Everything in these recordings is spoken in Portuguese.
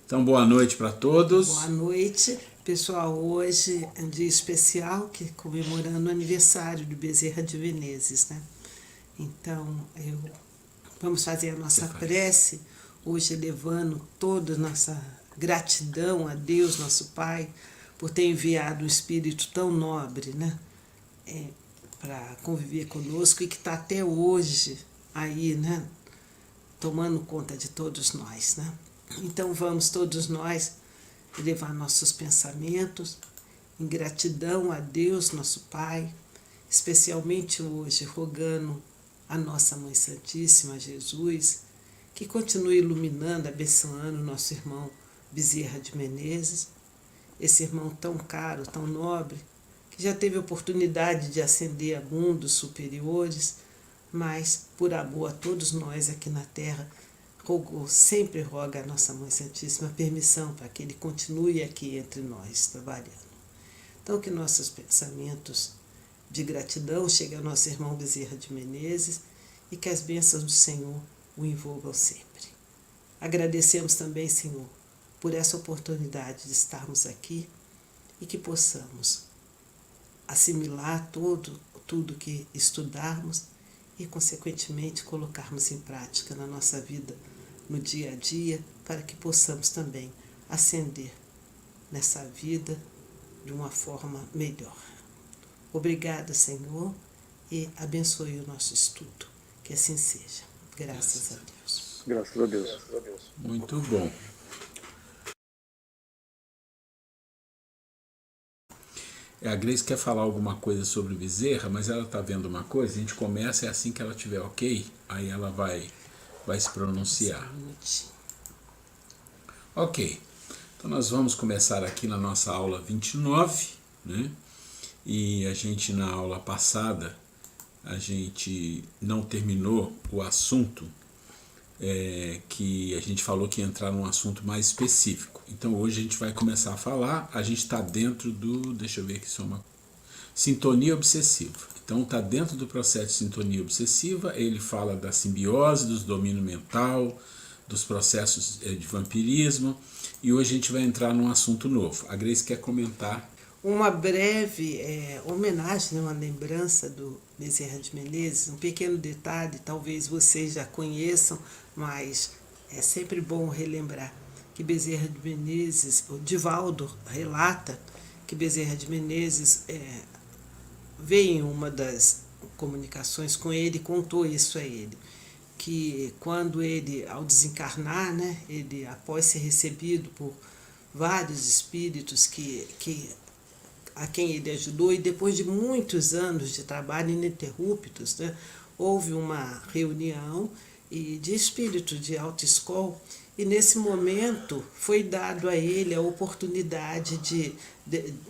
Então, boa noite para todos. Boa noite, pessoal. Hoje é um dia especial, comemorando o aniversário do Bezerra de Menezes, né? Então, vamos fazer a nossa prece, hoje elevando toda a nossa gratidão a Deus, nosso Pai, por ter enviado um espírito tão nobre, né? Para conviver conosco e que está até hoje aí, né? Tomando conta de todos nós, né? Então vamos todos nós elevar nossos pensamentos em gratidão a Deus, nosso Pai, especialmente hoje rogando a nossa Mãe Santíssima, Jesus, que continue iluminando, abençoando o nosso irmão Bezerra de Menezes, esse irmão tão caro, tão nobre, que já teve oportunidade de ascender a mundos superiores, mas por amor a todos nós aqui na Terra, sempre roga a nossa Mãe Santíssima permissão para que Ele continue aqui entre nós, trabalhando. Então, que nossos pensamentos de gratidão cheguem ao nosso irmão Bezerra de Menezes e que as bênçãos do Senhor o envolvam sempre. Agradecemos também, Senhor, por essa oportunidade de estarmos aqui e que possamos assimilar tudo que estudarmos e, consequentemente, colocarmos em prática na nossa vida, no dia a dia, para que possamos também ascender nessa vida de uma forma melhor. Obrigada, Senhor, e abençoe o nosso estudo. Que assim seja. Graças a Deus. Graças a Deus. Muito bom. A Grace quer falar alguma coisa sobre Bezerra, mas ela está vendo uma coisa, a gente começa, é assim que ela tiver ok, aí ela vai se pronunciar. Ok, então nós vamos começar aqui na nossa aula 29, né? E a gente na aula passada, a gente não terminou o assunto que a gente falou que ia entrar num assunto mais específico. Então hoje a gente vai começar a falar, a gente está dentro do, deixa eu ver aqui só uma sintonia obsessiva. Então está dentro do processo de sintonia obsessiva, ele fala da simbiose, dos domínio mental, dos processos de vampirismo, e hoje a gente vai entrar num assunto novo. A Grace quer comentar. Uma breve homenagem, uma lembrança do Bezerra de Menezes, um pequeno detalhe, talvez vocês já conheçam, mas é sempre bom relembrar que Bezerra de Menezes, o Divaldo relata que Bezerra de Menezes veio em uma das comunicações com ele, contou isso a ele, que quando ele, ao desencarnar, né, ele, após ser recebido por vários espíritos a quem ele ajudou, e depois de muitos anos de trabalho ininterruptos, né, houve uma reunião de espíritos de alta escola, e nesse momento foi dado a ele a oportunidade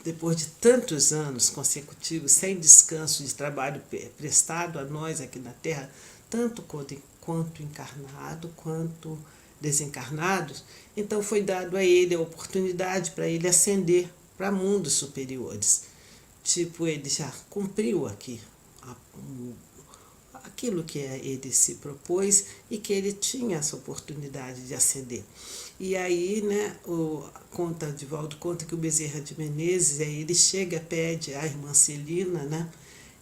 depois de tantos anos consecutivos, sem descanso de trabalho prestado a nós aqui na Terra, tanto quanto encarnado, quanto desencarnados, então foi dado a ele a oportunidade para ele ascender para mundos superiores. Tipo, ele já cumpriu aqui aquilo que ele se propôs e que ele tinha essa oportunidade de ascender. E aí, né, Divaldo conta que o Bezerra de Menezes, ele chega, pede à irmã Celina, né,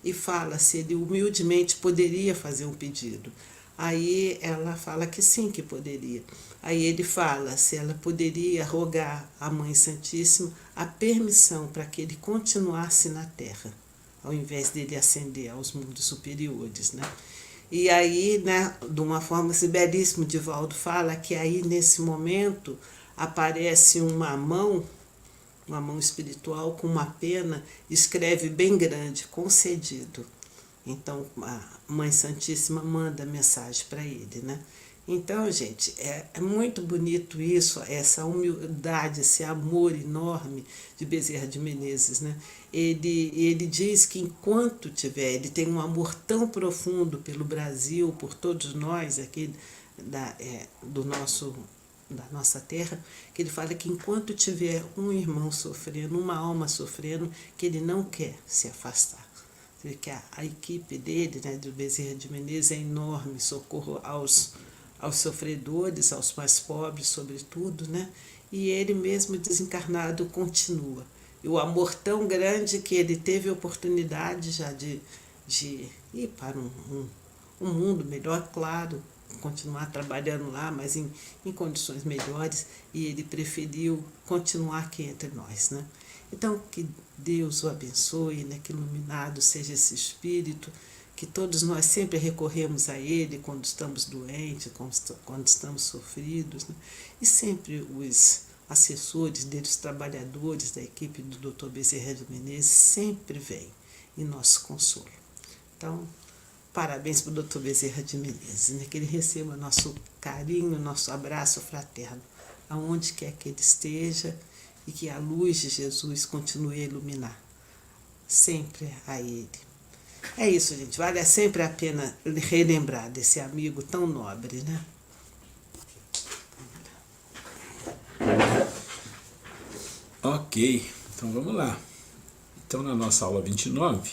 e fala se ele humildemente poderia fazer um pedido. Aí ela fala que sim, que poderia. Aí ele fala se ela poderia rogar à Mãe Santíssima a permissão para que ele continuasse na Terra, ao invés dele ascender aos mundos superiores, né? E aí, né, de uma forma belíssima, Divaldo fala que aí nesse momento aparece uma mão espiritual com uma pena, escreve bem grande, concedido. Então, a Mãe Santíssima manda mensagem para ele, né? Então, gente, é muito bonito isso, essa humildade, esse amor enorme de Bezerra de Menezes, né? Ele diz que enquanto tiver, ele tem um amor tão profundo pelo Brasil, por todos nós aqui da nossa terra, que ele fala que enquanto tiver um irmão sofrendo, uma alma sofrendo, que ele não quer se afastar. Que a equipe dele, né, do Bezerra de Menezes, é enorme, socorro aos sofredores, aos mais pobres, sobretudo, né? e ele mesmo desencarnado continua. E o amor tão grande que ele teve a oportunidade já de ir para um mundo melhor, claro, continuar trabalhando lá, mas em condições melhores, e ele preferiu continuar aqui entre nós, né? Então, que Deus o abençoe, né? Que iluminado seja esse espírito, que todos nós sempre recorremos a ele quando estamos doentes, quando estamos sofridos, né? E sempre os assessores dele, os trabalhadores da equipe do Dr. Bezerra de Menezes sempre vêm em nosso consolo. Então, parabéns para o Dr. Bezerra de Menezes, né? Que ele receba nosso carinho, nosso abraço fraterno, aonde quer que ele esteja, e que a luz de Jesus continue a iluminar sempre a ele. É isso, gente. Vale sempre a pena relembrar desse amigo tão nobre, né? Ok, então vamos lá. Então, na nossa aula 29,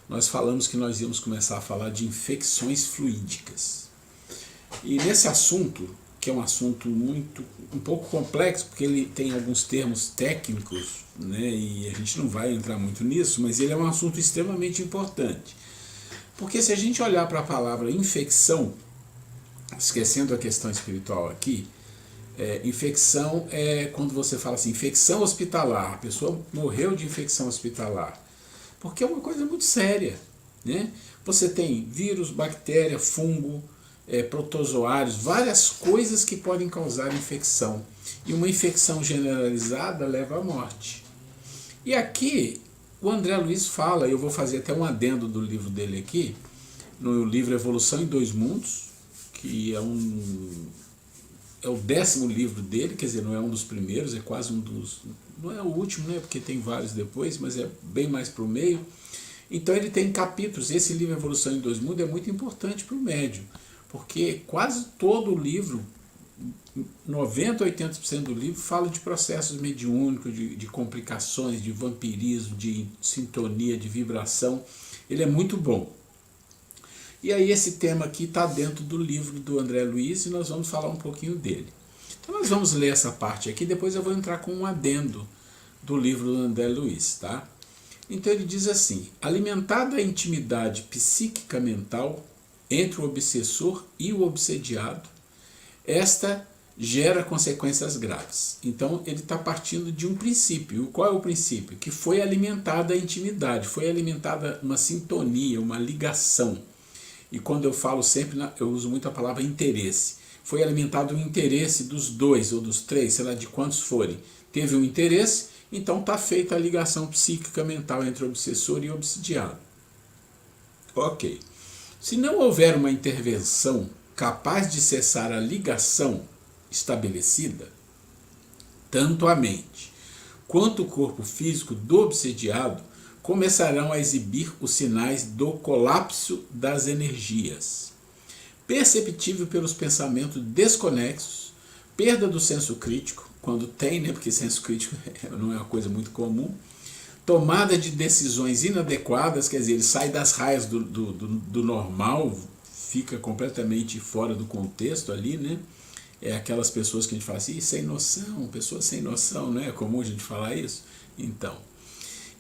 nós falamos que nós íamos começar a falar de infecções fluídicas. E nesse assunto, que é um assunto um pouco complexo, porque ele tem alguns termos técnicos, né, e a gente não vai entrar muito nisso, mas ele é um assunto extremamente importante. Porque se a gente olhar para a palavra infecção, esquecendo a questão espiritual aqui, infecção é quando você fala assim, infecção hospitalar, a pessoa morreu de infecção hospitalar, porque é uma coisa muito séria, né? Você tem vírus, bactéria, fungo, protozoários, várias coisas que podem causar infecção. E uma infecção generalizada leva à morte. E aqui, o André Luiz fala, eu vou fazer até um adendo do livro dele aqui, no livro Evolução em Dois Mundos, que é o 10º livro dele, quer dizer, não é um dos primeiros, é quase um dos... Não é o último, né, porque tem vários depois, mas é bem mais para o meio. Então ele tem capítulos, esse livro Evolução em Dois Mundos é muito importante para o médium, porque quase todo o livro, 90% a 80% do livro, fala de processos mediúnicos, de complicações, de vampirismo, de sintonia, de vibração. Ele é muito bom. E aí esse tema aqui está dentro do livro do André Luiz e nós vamos falar um pouquinho dele. Então nós vamos ler essa parte aqui, depois eu vou entrar com um adendo do livro do André Luiz, tá? Então ele diz assim, alimentada a intimidade psíquica mental entre o obsessor e o obsediado, esta gera consequências graves. Então ele está partindo de um princípio. Qual é o princípio? Que foi alimentada a intimidade, foi alimentada uma sintonia, uma ligação. E quando eu falo sempre, eu uso muito a palavra interesse. Foi alimentado o interesse dos dois ou dos três, sei lá de quantos forem. Teve um interesse, então está feita a ligação psíquica mental entre o obsessor e o obsidiado. Ok. Se não houver uma intervenção capaz de cessar a ligação estabelecida, tanto a mente quanto o corpo físico do obsediado começarão a exibir os sinais do colapso das energias, perceptível pelos pensamentos desconexos, perda do senso crítico, quando tem, né, porque senso crítico não é uma coisa muito comum, tomada de decisões inadequadas, quer dizer, ele sai das raias do normal, fica completamente fora do contexto ali, né? É aquelas pessoas que a gente fala assim, sem noção, pessoas sem noção, não é comum a gente falar isso? Então,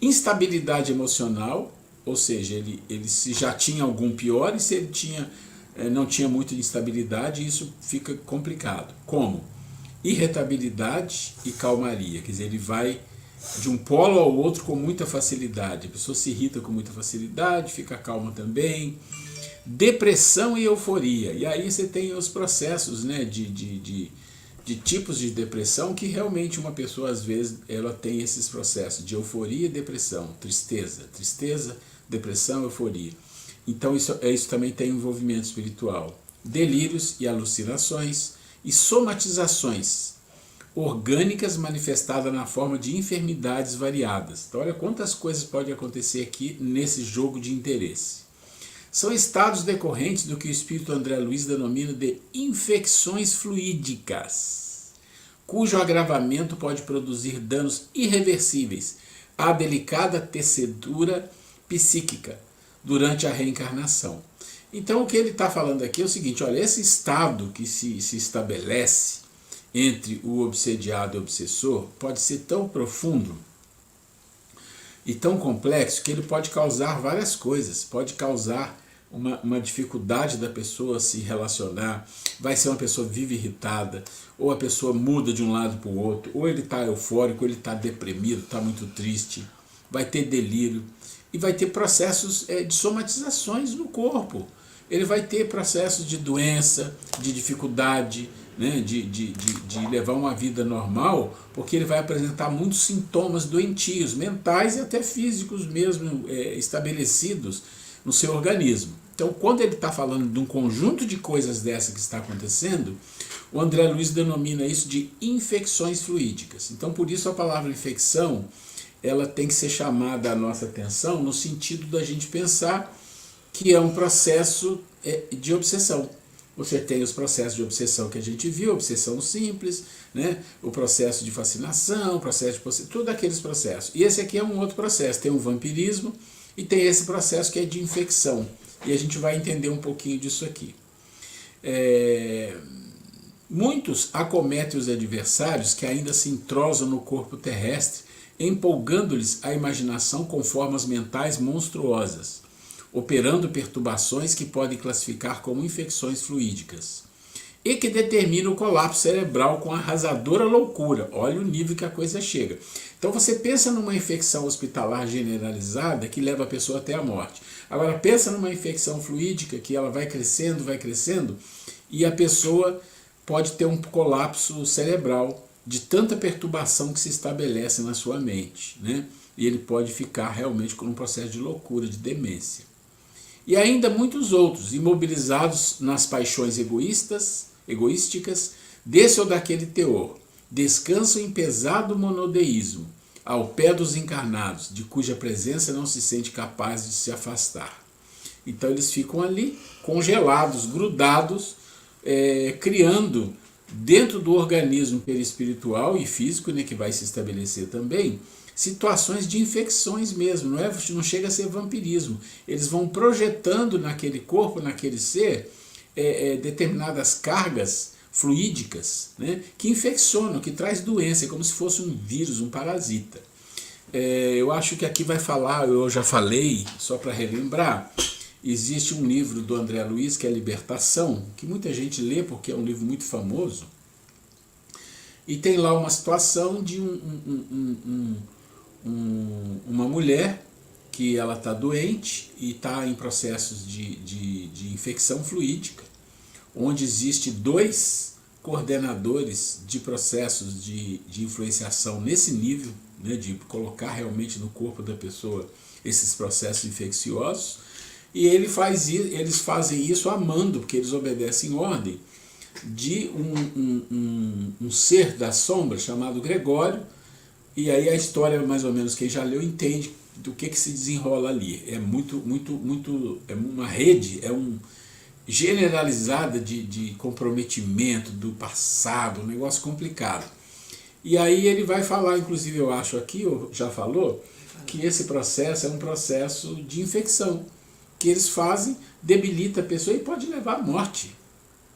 instabilidade emocional, ou seja, ele se já tinha algum pior e se ele não tinha muita instabilidade, isso fica complicado. Como? Irritabilidade e calmaria, quer dizer, ele vai de um polo ao outro com muita facilidade, a pessoa se irrita com muita facilidade, fica calma também. Depressão e euforia, e aí você tem os processos, né, de tipos de depressão que realmente uma pessoa às vezes ela tem esses processos de euforia e depressão, tristeza, depressão, euforia. Então isso também tem envolvimento espiritual. Delírios e alucinações e somatizações orgânicas manifestadas na forma de enfermidades variadas. Então olha quantas coisas podem acontecer aqui nesse jogo de interesse. São estados decorrentes do que o espírito André Luiz denomina de infecções fluídicas, cujo agravamento pode produzir danos irreversíveis à delicada tecedura psíquica durante a reencarnação. Então o que ele está falando aqui é o seguinte, olha, esse estado que se estabelece, entre o obsediado e o obsessor pode ser tão profundo e tão complexo que ele pode causar várias coisas, pode causar uma dificuldade da pessoa se relacionar, vai ser uma pessoa viva irritada, ou a pessoa muda de um lado para o outro, ou ele está eufórico, ou ele está deprimido, está muito triste, vai ter delírio, e vai ter processos de somatizações no corpo. Ele vai ter processos de doença, de dificuldade, né, de levar uma vida normal, porque ele vai apresentar muitos sintomas doentios, mentais e até físicos mesmo, estabelecidos no seu organismo. Então, quando ele está falando de um conjunto de coisas dessa que está acontecendo, o André Luiz denomina isso de infecções fluídicas. Então, por isso a palavra infecção, ela tem que ser chamada a nossa atenção no sentido da gente pensar que é um processo de obsessão. Você tem os processos de obsessão que a gente viu, obsessão simples, né? O processo de fascinação, o processo de possessão, todos aqueles processos. E esse aqui é um outro processo, tem o vampirismo e tem esse processo que é de infecção. E a gente vai entender um pouquinho disso aqui. Muitos acometem os adversários que ainda se entrosam no corpo terrestre, empolgando-lhes a imaginação com formas mentais monstruosas, operando perturbações que podem classificar como infecções fluídicas, e que determinam o colapso cerebral com arrasadora loucura. Olha o nível que a coisa chega. Então você pensa numa infecção hospitalar generalizada que leva a pessoa até a morte. Agora pensa numa infecção fluídica que ela vai crescendo, e a pessoa pode ter um colapso cerebral de tanta perturbação que se estabelece na sua mente, né? E ele pode ficar realmente com um processo de loucura, de demência. E ainda muitos outros, imobilizados nas paixões egoísticas, desse ou daquele teor, descansam em pesado monodeísmo, ao pé dos encarnados, de cuja presença não se sente capaz de se afastar. Então eles ficam ali, congelados, grudados, criando dentro do organismo perispiritual e físico, né, que vai se estabelecer também, situações de infecções mesmo, não chega a ser vampirismo. Eles vão projetando naquele corpo, naquele ser, determinadas cargas fluídicas, né, que infeccionam, que traz doença, como se fosse um vírus, um parasita. Eu acho que aqui vai falar, eu já falei, só para relembrar, existe um livro do André Luiz, que é Libertação, que muita gente lê porque é um livro muito famoso, e tem lá uma situação de uma mulher que ela está doente e está em processos de infecção fluídica, onde existe 2 coordenadores de processos de influenciação nesse nível, né, de colocar realmente no corpo da pessoa esses processos infecciosos, e eles fazem isso amando, porque eles obedecem ordem de um ser da sombra chamado Gregório. E aí a história, mais ou menos, quem já leu entende do que se desenrola ali. É é uma rede, generalizada de comprometimento do passado, um negócio complicado. E aí ele vai falar, inclusive eu acho aqui, ou já falou, que esse processo é um processo de infecção, que eles fazem, debilita a pessoa e pode levar à morte.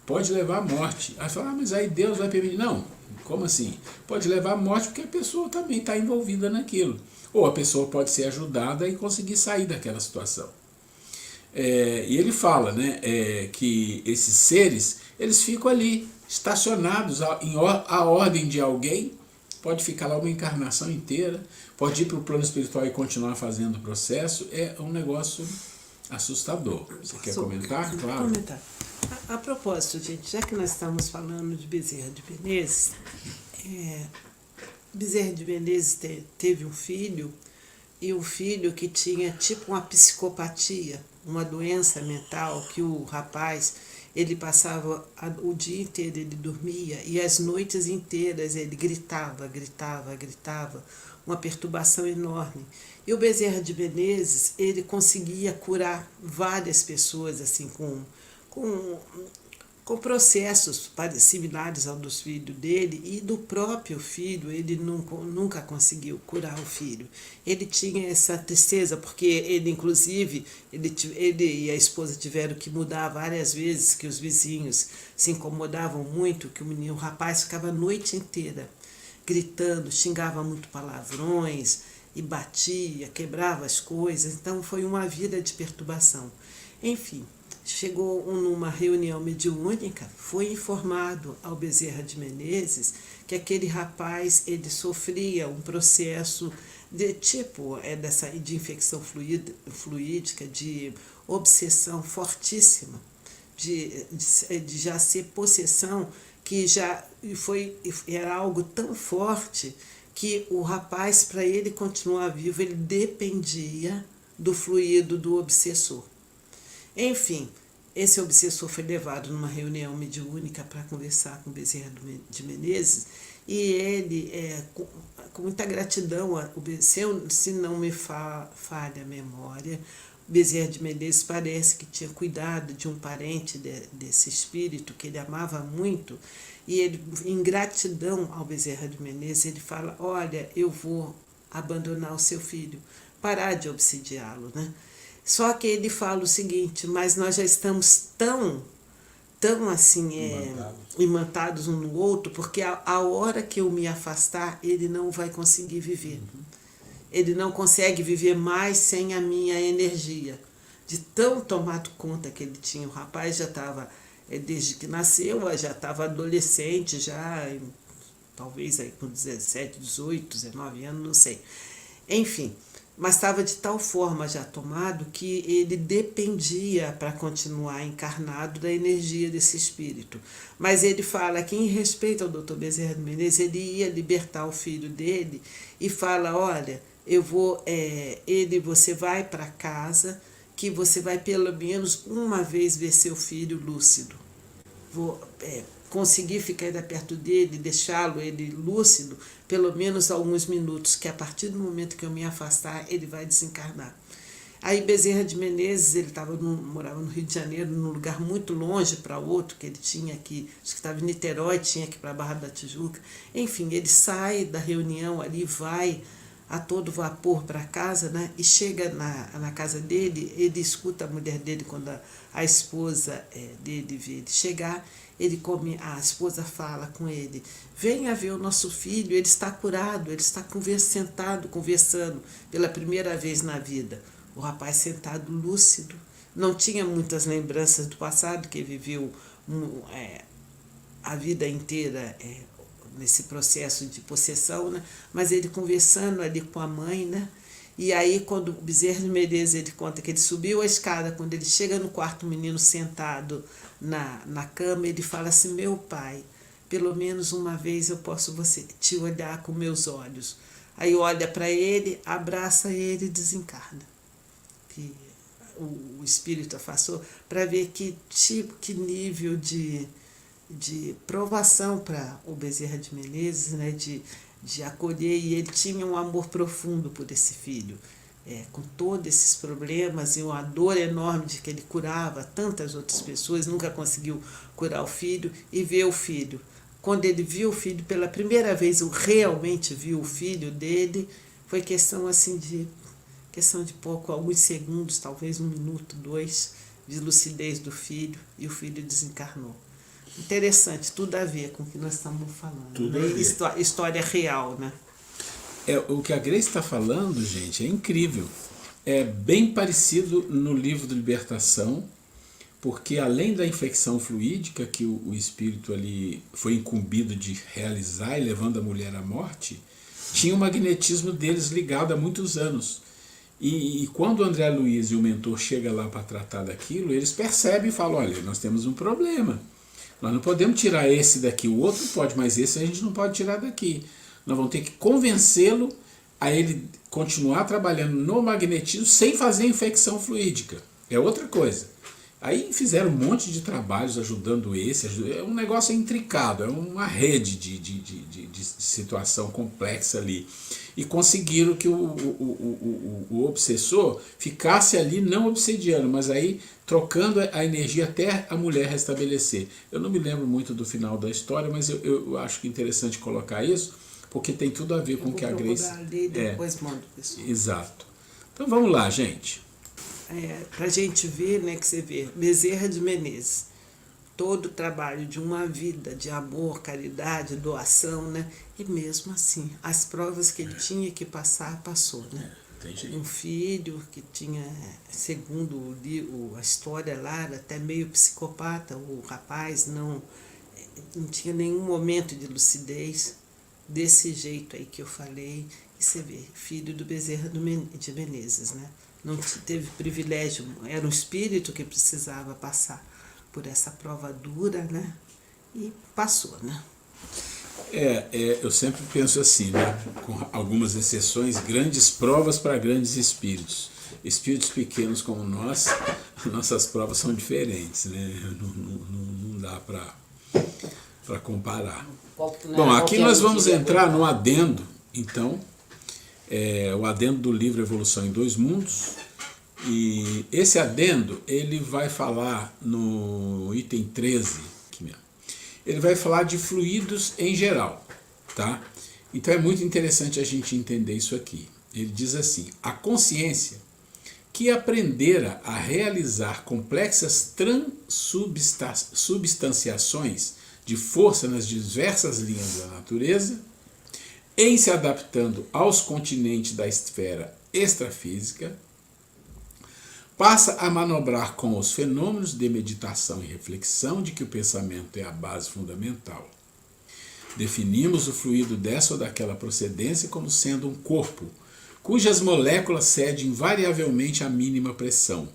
Pode levar à morte. Aí fala, mas aí Deus vai permitir. Não, como assim? Pode levar à morte porque a pessoa também está envolvida naquilo. Ou a pessoa pode ser ajudada e conseguir sair daquela situação. E ele fala, né, que esses seres, eles ficam ali, estacionados à ordem de alguém, pode ficar lá uma encarnação inteira, pode ir para o plano espiritual e continuar fazendo o processo. É um negócio assustador. Você quer comentar? Claro. Comentar. A propósito, gente, já que nós estamos falando de Bezerra de Menezes, Bezerra de Menezes teve um filho, e o filho que tinha tipo uma psicopatia, uma doença mental, que o rapaz, ele passava o dia inteiro, ele dormia, e as noites inteiras ele gritava, uma perturbação enorme. E o Bezerra de Menezes, ele conseguia curar várias pessoas assim com com processos similares ao dos filhos dele, e do próprio filho, ele nunca conseguiu curar o filho. Ele tinha essa tristeza, porque ele, inclusive, ele e a esposa tiveram que mudar várias vezes, que os vizinhos se incomodavam muito, que o rapaz ficava a noite inteira gritando, xingava muito palavrões, e batia, quebrava as coisas. Então foi uma vida de perturbação. Enfim, chegou numa reunião mediúnica, foi informado ao Bezerra de Menezes que aquele rapaz, ele sofria um processo de de infecção fluídica, de obsessão fortíssima, de já ser possessão, que era algo tão forte que o rapaz, para ele continuar vivo, ele dependia do fluido do obsessor. Enfim, esse obsessor foi levado numa reunião mediúnica para conversar com Bezerra de Menezes, e ele, com muita gratidão, se não me falha a memória, Bezerra de Menezes parece que tinha cuidado de um parente desse espírito que ele amava muito, e ele, em gratidão ao Bezerra de Menezes, ele fala: olha, eu vou abandonar o seu filho, parar de obsidiá-lo, né? Só que ele fala o seguinte: mas nós já estamos tão assim, imantados um no outro, porque a hora que eu me afastar, ele não vai conseguir viver. Ele não consegue viver mais sem a minha energia. De tão tomado conta que ele tinha. O rapaz já estava, desde que nasceu, já estava adolescente, talvez aí com 17, 18, 19 anos, não sei. Enfim, mas estava de tal forma já tomado que ele dependia, para continuar encarnado, da energia desse espírito. Mas ele fala que, em respeito ao Dr. Bezerra de Menezes, ele ia libertar o filho dele e fala: olha, você vai para casa, que você vai pelo menos uma vez ver seu filho lúcido. Vou conseguir ficar perto dele, deixá-lo ele lúcido, pelo menos alguns minutos, que a partir do momento que eu me afastar, ele vai desencarnar. Aí Bezerra de Menezes, ele morava no Rio de Janeiro, num lugar muito longe para outro, que ele tinha que, acho que estava em Niterói, tinha que ir para a Barra da Tijuca. Enfim, ele sai da reunião ali, vai a todo vapor para casa, né? E chega na casa dele, ele escuta a mulher dele, quando a esposa dele vê ele chegar, a esposa fala com ele: venha ver o nosso filho, ele está curado, ele está sentado, conversando pela primeira vez na vida. O rapaz sentado lúcido, não tinha muitas lembranças do passado, que viveu a vida inteira nesse processo de possessão, né? Mas ele conversando ali com a mãe, né? E aí, quando o Bezerra de Menezes, ele conta que ele subiu a escada, quando ele chega no quarto, o menino sentado na cama, ele fala assim: meu pai, pelo menos uma vez eu posso te olhar com meus olhos. Aí olha para ele, abraça ele e desencarna. Que o espírito afastou, para ver que nível de provação para o Bezerra de Menezes, né, de acolher, e ele tinha um amor profundo por esse filho, com todos esses problemas e uma dor enorme de que ele curava tantas outras pessoas, nunca conseguiu curar o filho, e ver o filho. Quando ele viu o filho pela primeira vez, realmente viu o filho dele, foi questão de alguns segundos, talvez 1 minuto, 2, de lucidez do filho, e o filho desencarnou. Interessante, tudo a ver com o que nós estamos falando. Tudo né? a ver. História real, né? O que a Grace está falando, gente, é incrível. É bem parecido no livro de Libertação, porque além da infecção fluídica que o espírito ali foi incumbido de realizar e levando a mulher à morte, tinha o magnetismo deles ligado há muitos anos. E quando o André Luiz e o mentor chegam lá para tratar daquilo, eles percebem e falam: olha, nós temos um problema. Nós não podemos tirar esse daqui, o outro pode, mas esse a gente não pode tirar daqui. Nós vamos ter que convencê-lo a ele continuar trabalhando no magnetismo sem fazer infecção fluídica. É outra coisa. Aí fizeram um monte de trabalhos ajudando é um negócio intricado, é uma rede de situação complexa ali. E conseguiram que o obsessor ficasse ali não obsediando, mas aí trocando a energia até a mulher restabelecer. Eu não me lembro muito do final da história, mas eu acho que é interessante colocar isso, porque tem tudo a ver com o que a Grace... Ali, depois mando, pessoal. Exato. Então vamos lá, gente. Para a gente ver, né, que você vê, Bezerra de Menezes, todo o trabalho de uma vida de amor, caridade, doação, né? E mesmo assim, as provas que ele tinha que passar, passou, né? Um filho que tinha, segundo a história lá, era até meio psicopata, o rapaz não tinha nenhum momento de lucidez, desse jeito aí que eu falei, e você vê, filho do Bezerra de Menezes, né? Não teve privilégio, era um espírito que precisava passar por essa prova dura, né? E passou, né? Eu sempre penso assim, né? Com algumas exceções, grandes provas para grandes espíritos. Espíritos pequenos como nós, nossas provas são diferentes, né? Não dá para comparar. Bom, aqui nós vamos entrar no adendo, então, o adendo do livro Evolução em Dois Mundos, e esse adendo ele vai falar no item 13, aqui mesmo, ele vai falar de fluidos em geral, tá? Então é muito interessante a gente entender isso aqui. Ele diz assim: a consciência que aprendera a realizar complexas transubstanciações de força nas diversas linhas da natureza, em se adaptando aos continentes da esfera extrafísica, passa a manobrar com os fenômenos de meditação e reflexão de que o pensamento é a base fundamental. Definimos o fluido dessa ou daquela procedência como sendo um corpo, cujas moléculas cedem invariavelmente à mínima pressão,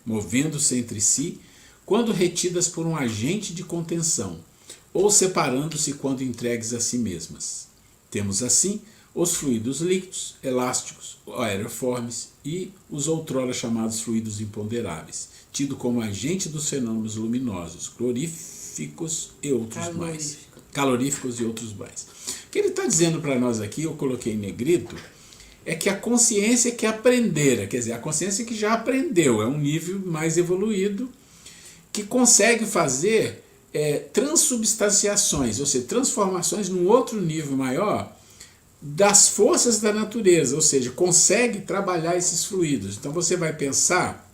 movendo-se entre si quando retidas por um agente de contenção, ou separando-se quando entregues a si mesmas. Temos assim os fluidos líquidos, elásticos, aeroformes e os outrora chamados fluidos imponderáveis, tido como agente dos fenômenos luminosos, caloríficos e outros mais. O que ele está dizendo para nós aqui, eu coloquei em negrito, é que a consciência que aprendera, quer dizer, a consciência que já aprendeu, é um nível mais evoluído, que consegue fazer transubstanciações, ou seja, transformações num outro nível maior das forças da natureza, ou seja, consegue trabalhar esses fluidos. Então você vai pensar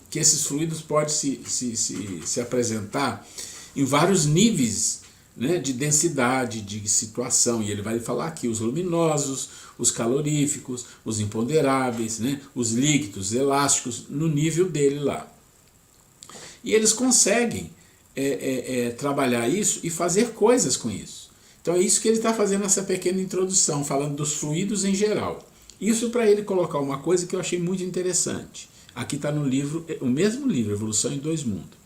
que esses fluidos podem se apresentar em vários níveis, né, de densidade, de situação, e ele vai falar aqui os luminosos, os caloríficos, os imponderáveis, né, os líquidos, elásticos, no nível dele lá. E eles conseguem trabalhar isso e fazer coisas com isso. Então é isso que ele está fazendo nessa pequena introdução, falando dos fluidos em geral. Isso para ele colocar uma coisa que eu achei muito interessante. Aqui está no livro, o mesmo livro, Evolução em Dois Mundos.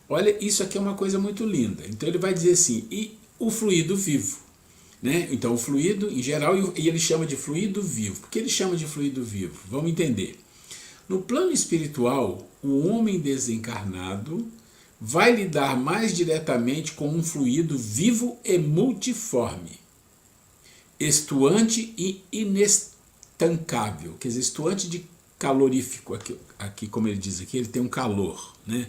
Olha, isso aqui é uma coisa muito linda. Então ele vai dizer assim, e o fluido vivo, né? Então o fluido em geral, e ele chama de fluido vivo. Por que ele chama de fluido vivo? Vamos entender. No plano espiritual, o homem desencarnado vai lidar mais diretamente com um fluido vivo e multiforme, estuante e inestancável, quer dizer, estuante de calorífico, aqui como ele diz aqui, ele tem um calor, né?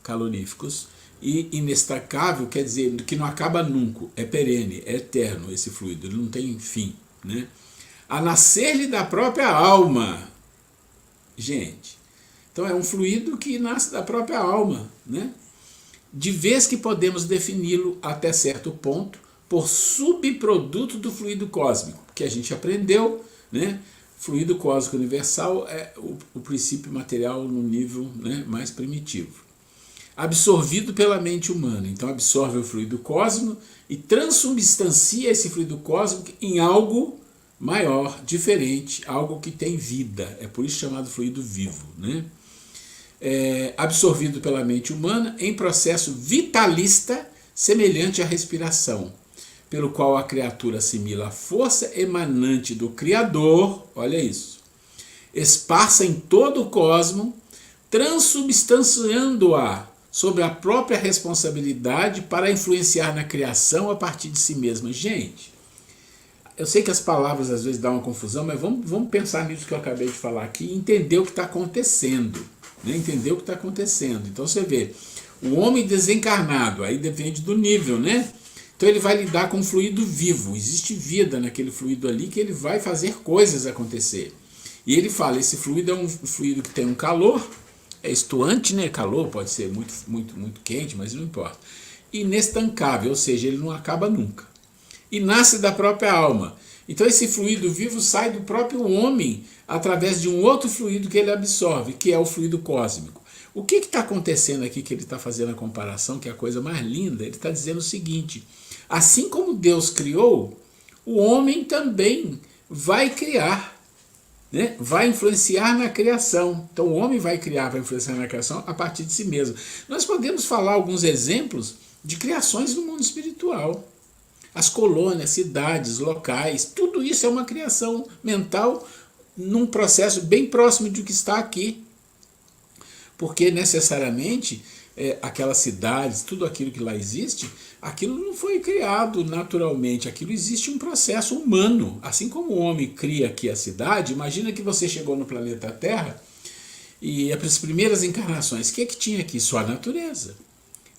Caloríficos, e inestancável quer dizer que não acaba nunca, é perene, é eterno esse fluido, ele não tem fim, né? A nascer-lhe da própria alma, gente, então é um fluido que nasce da própria alma, né? De vez que podemos defini-lo até certo ponto por subproduto do fluido cósmico, que a gente aprendeu, né? Fluido cósmico universal é o princípio material no nível, né, mais primitivo. Absorvido pela mente humana, então absorve o fluido cósmico e transubstancia esse fluido cósmico em algo maior, diferente, algo que tem vida, é por isso chamado fluido vivo, né? Absorvido pela mente humana em processo vitalista semelhante à respiração, pelo qual a criatura assimila a força emanante do Criador, olha isso, esparsa em todo o cosmo, transubstanciando-a sobre a própria responsabilidade para influenciar na criação a partir de si mesma. Gente, eu sei que as palavras às vezes dão uma confusão, mas vamos pensar nisso que eu acabei de falar aqui e entender o que está acontecendo. Né? Entender o que está acontecendo. Então você vê, o homem desencarnado, aí depende do nível, né? Então ele vai lidar com um fluido vivo. Existe vida naquele fluido ali que ele vai fazer coisas acontecer. E ele fala, esse fluido é um fluido que tem um calor, é estuante, né? Calor pode ser muito quente, mas não importa. Inestancável, ou seja, ele não acaba nunca. E nasce da própria alma. Então esse fluido vivo sai do próprio homem através de um outro fluido que ele absorve, que é o fluido cósmico. O que está acontecendo aqui que ele está fazendo a comparação, que é a coisa mais linda? Ele está dizendo o seguinte, assim como Deus criou, o homem também vai criar. Né? Vai influenciar na criação. Então o homem vai criar, vai influenciar na criação a partir de si mesmo. Nós podemos falar alguns exemplos de criações no mundo espiritual. As colônias, cidades, locais, tudo isso é uma criação mental num processo bem próximo do que está aqui. Porque necessariamente aquelas cidades, tudo aquilo que lá existe, aquilo não foi criado naturalmente, aquilo existe um processo humano. Assim como o homem cria aqui a cidade, imagina que você chegou no planeta Terra e as primeiras encarnações, o que tinha aqui? Só a natureza.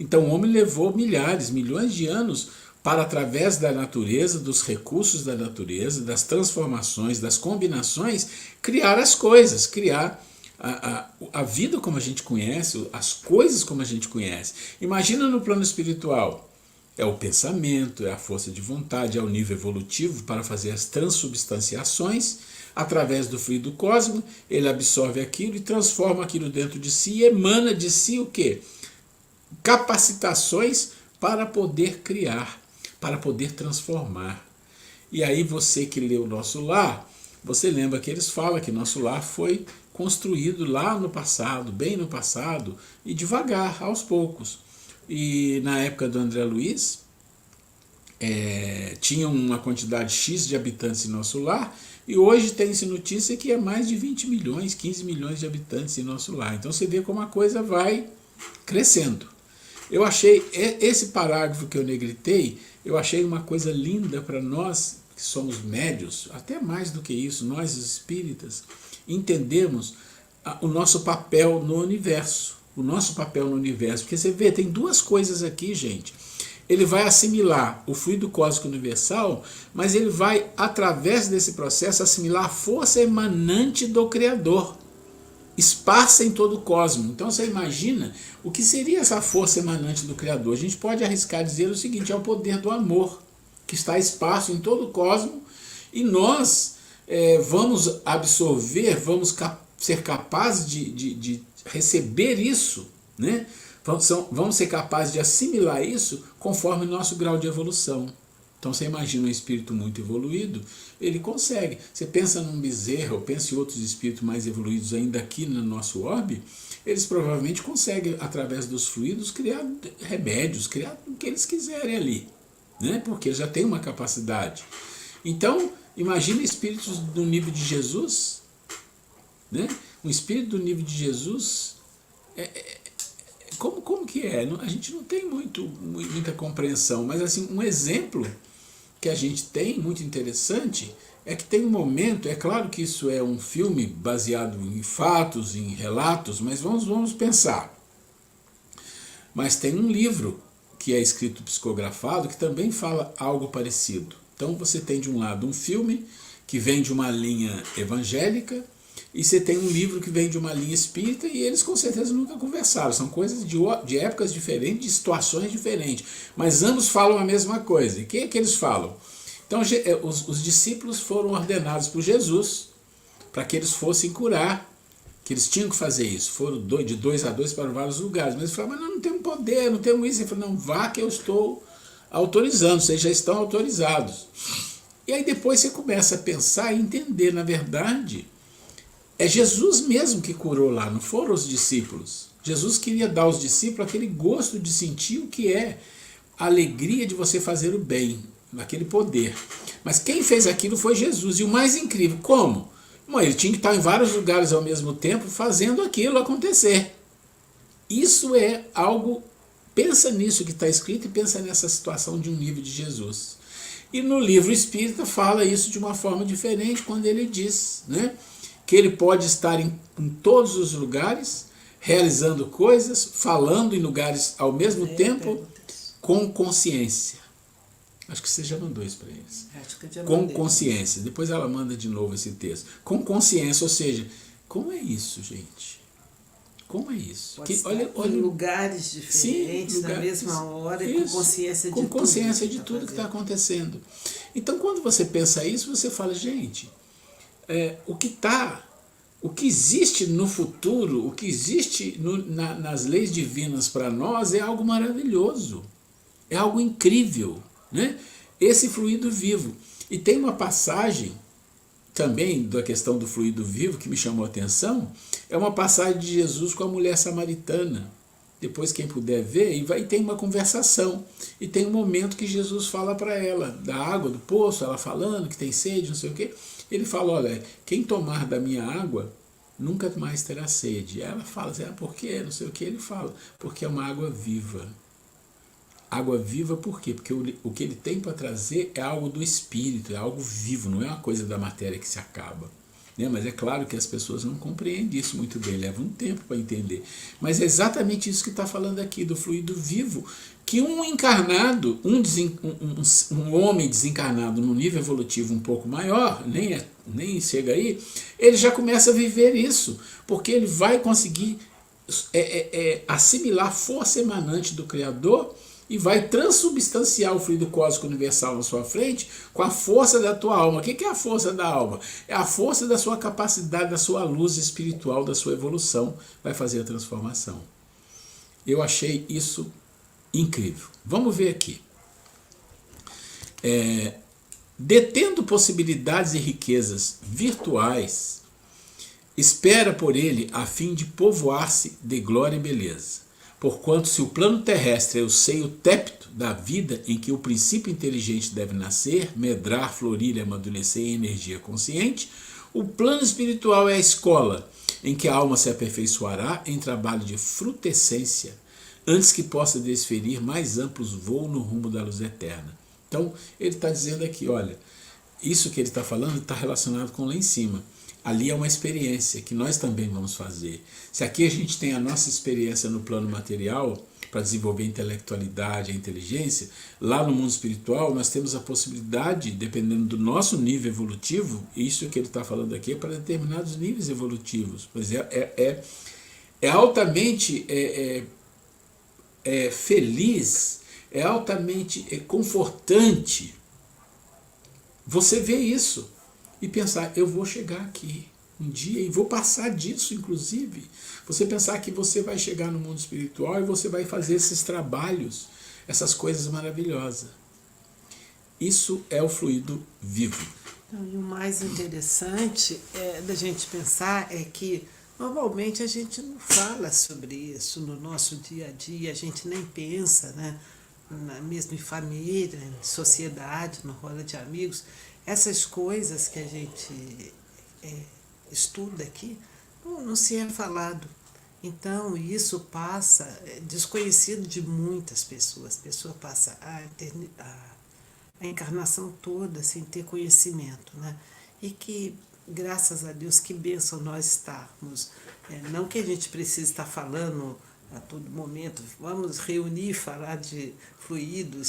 Então o homem levou milhares, milhões de anos para, através da natureza, dos recursos da natureza, das transformações, das combinações, criar as coisas, criar a vida como a gente conhece, as coisas como a gente conhece. Imagina no plano espiritual, é o pensamento, é a força de vontade, é o nível evolutivo para fazer as transubstanciações, através do fluido cósmico, ele absorve aquilo e transforma aquilo dentro de si e emana de si o quê? Capacitações para poder criar, para poder transformar. E aí você que lê o Nosso Lar, você lembra que eles falam que Nosso Lar foi construído lá no passado, bem no passado, e devagar, aos poucos. E na época do André Luiz, tinha uma quantidade X de habitantes em Nosso Lar, e hoje tem-se notícia que é mais de 20 milhões, 15 milhões de habitantes em Nosso Lar. Então você vê como a coisa vai crescendo. Eu achei, esse parágrafo que eu negritei, eu achei uma coisa linda para nós, que somos médios, até mais do que isso, nós os espíritas, entendemos o nosso papel no universo. O nosso papel no universo. Porque você vê, tem duas coisas aqui, gente. Ele vai assimilar o fluido cósmico universal, mas ele vai, através desse processo, assimilar a força emanante do Criador, esparsa em todo o cosmos. Então você imagina o que seria essa força emanante do Criador. A gente pode arriscar dizer o seguinte, é o poder do amor, que está esparso em todo o cosmos, e nós vamos absorver, vamos ser capazes de receber isso, né? Vamos ser capazes de assimilar isso conforme o nosso grau de evolução. Então você imagina um espírito muito evoluído, ele consegue. Você pensa num Bezerra, ou pensa em outros espíritos mais evoluídos ainda aqui no nosso orbe, eles provavelmente conseguem, através dos fluidos, criar remédios, criar o que eles quiserem ali, né? Porque eles já têm uma capacidade. Então, imagina espíritos do nível de Jesus, né? Um espírito do nível de Jesus, como que é? A gente não tem muita compreensão, mas assim, um exemplo que a gente tem, muito interessante, é que tem um momento, é claro que isso é um filme baseado em fatos, em relatos, mas vamos pensar. Mas tem um livro que é escrito psicografado que também fala algo parecido. Então você tem de um lado um filme que vem de uma linha evangélica, e você tem um livro que vem de uma linha espírita, e eles com certeza nunca conversaram. São coisas de épocas diferentes, de situações diferentes. Mas ambos falam a mesma coisa. E o que é que eles falam? Então os discípulos foram ordenados por Jesus para que eles fossem curar, que eles tinham que fazer isso. Foram de 2 a 2 para vários lugares. Mas eles falaram, mas não temos poder, não temos isso. Ele falou, não, vá que eu estou autorizando, vocês já estão autorizados. E aí depois você começa a pensar e entender, na verdade, é Jesus mesmo que curou lá, não foram os discípulos. Jesus queria dar aos discípulos aquele gosto de sentir o que é a alegria de você fazer o bem, aquele poder. Mas quem fez aquilo foi Jesus. E o mais incrível, como? Mas ele tinha que estar em vários lugares ao mesmo tempo fazendo aquilo acontecer. Isso é algo... Pensa nisso que está escrito e pensa nessa situação de um nível de Jesus. E no livro Espírita fala isso de uma forma diferente quando ele diz, né, que ele pode estar em todos os lugares, realizando coisas, falando em lugares ao mesmo tempo, com consciência. Acho que você já mandou isso para eles. Acho que eu já com mandei. Consciência. Depois ela manda de novo esse texto. Com consciência, ou seja, como é isso, gente? Como é isso? Que, olha, em lugares diferentes, na mesma hora, e com consciência de tudo. Com consciência de tudo que está acontecendo. Então, quando você pensa isso, você fala, gente, o que existe no futuro, o que existe nas leis divinas para nós é algo maravilhoso, é algo incrível, né? Esse fluido vivo. E tem uma passagem também da questão do fluido vivo que me chamou a atenção, é uma passagem de Jesus com a mulher samaritana. Depois quem puder ver, e tem uma conversação. E tem um momento que Jesus fala para ela, da água do poço, ela falando que tem sede, não sei o quê. Ele fala, olha, quem tomar da minha água nunca mais terá sede. Ela fala assim, por quê? Não sei o que. Ele fala, porque é uma água viva. Água viva por quê? Porque o que ele tem para trazer é algo do espírito, é algo vivo, não é uma coisa da matéria que se acaba. Né? Mas é claro que as pessoas não compreendem isso muito bem, leva um tempo para entender. Mas é exatamente isso que está falando aqui, do fluido vivo, que um encarnado, um homem desencarnado num nível evolutivo um pouco maior, nem chega aí, ele já começa a viver isso, porque ele vai conseguir assimilar a força emanante do Criador e vai transubstanciar o fluido cósmico universal na sua frente com a força da tua alma. O que é a força da alma? É a força da sua capacidade, da sua luz espiritual, da sua evolução, vai fazer a transformação. Eu achei isso incrível. Vamos ver aqui. Detendo possibilidades e riquezas virtuais, espera por ele a fim de povoar-se de glória e beleza. Porquanto se o plano terrestre é o seio tépido da vida em que o princípio inteligente deve nascer, medrar, florir e amadurecer em energia consciente, o plano espiritual é a escola em que a alma se aperfeiçoará em trabalho de frutescência, antes que possa desferir mais amplos voos no rumo da luz eterna. Então, ele está dizendo aqui, olha, isso que ele está falando está relacionado com lá em cima. Ali é uma experiência que nós também vamos fazer. Se aqui a gente tem a nossa experiência no plano material, para desenvolver a intelectualidade, a inteligência, lá no mundo espiritual nós temos a possibilidade, dependendo do nosso nível evolutivo, isso que ele está falando aqui é para determinados níveis evolutivos. Pois é altamente feliz, é altamente confortante você ver isso e pensar, eu vou chegar aqui um dia e vou passar disso, inclusive. Você pensar que você vai chegar no mundo espiritual e você vai fazer esses trabalhos, essas coisas maravilhosas. Isso é o fluido vivo. Então, e o mais interessante da gente pensar é que normalmente a gente não fala sobre isso no nosso dia a dia, a gente nem pensa, né? Mesmo em família, em sociedade, na roda de amigos. Essas coisas que a gente estuda aqui, não se é falado. Então, isso passa desconhecido de muitas pessoas. A pessoa passa a encarnação toda sem ter conhecimento, né? E que, graças a Deus, que bênção nós estarmos. Não que a gente precise estar falando a todo momento, vamos reunir e falar de fluido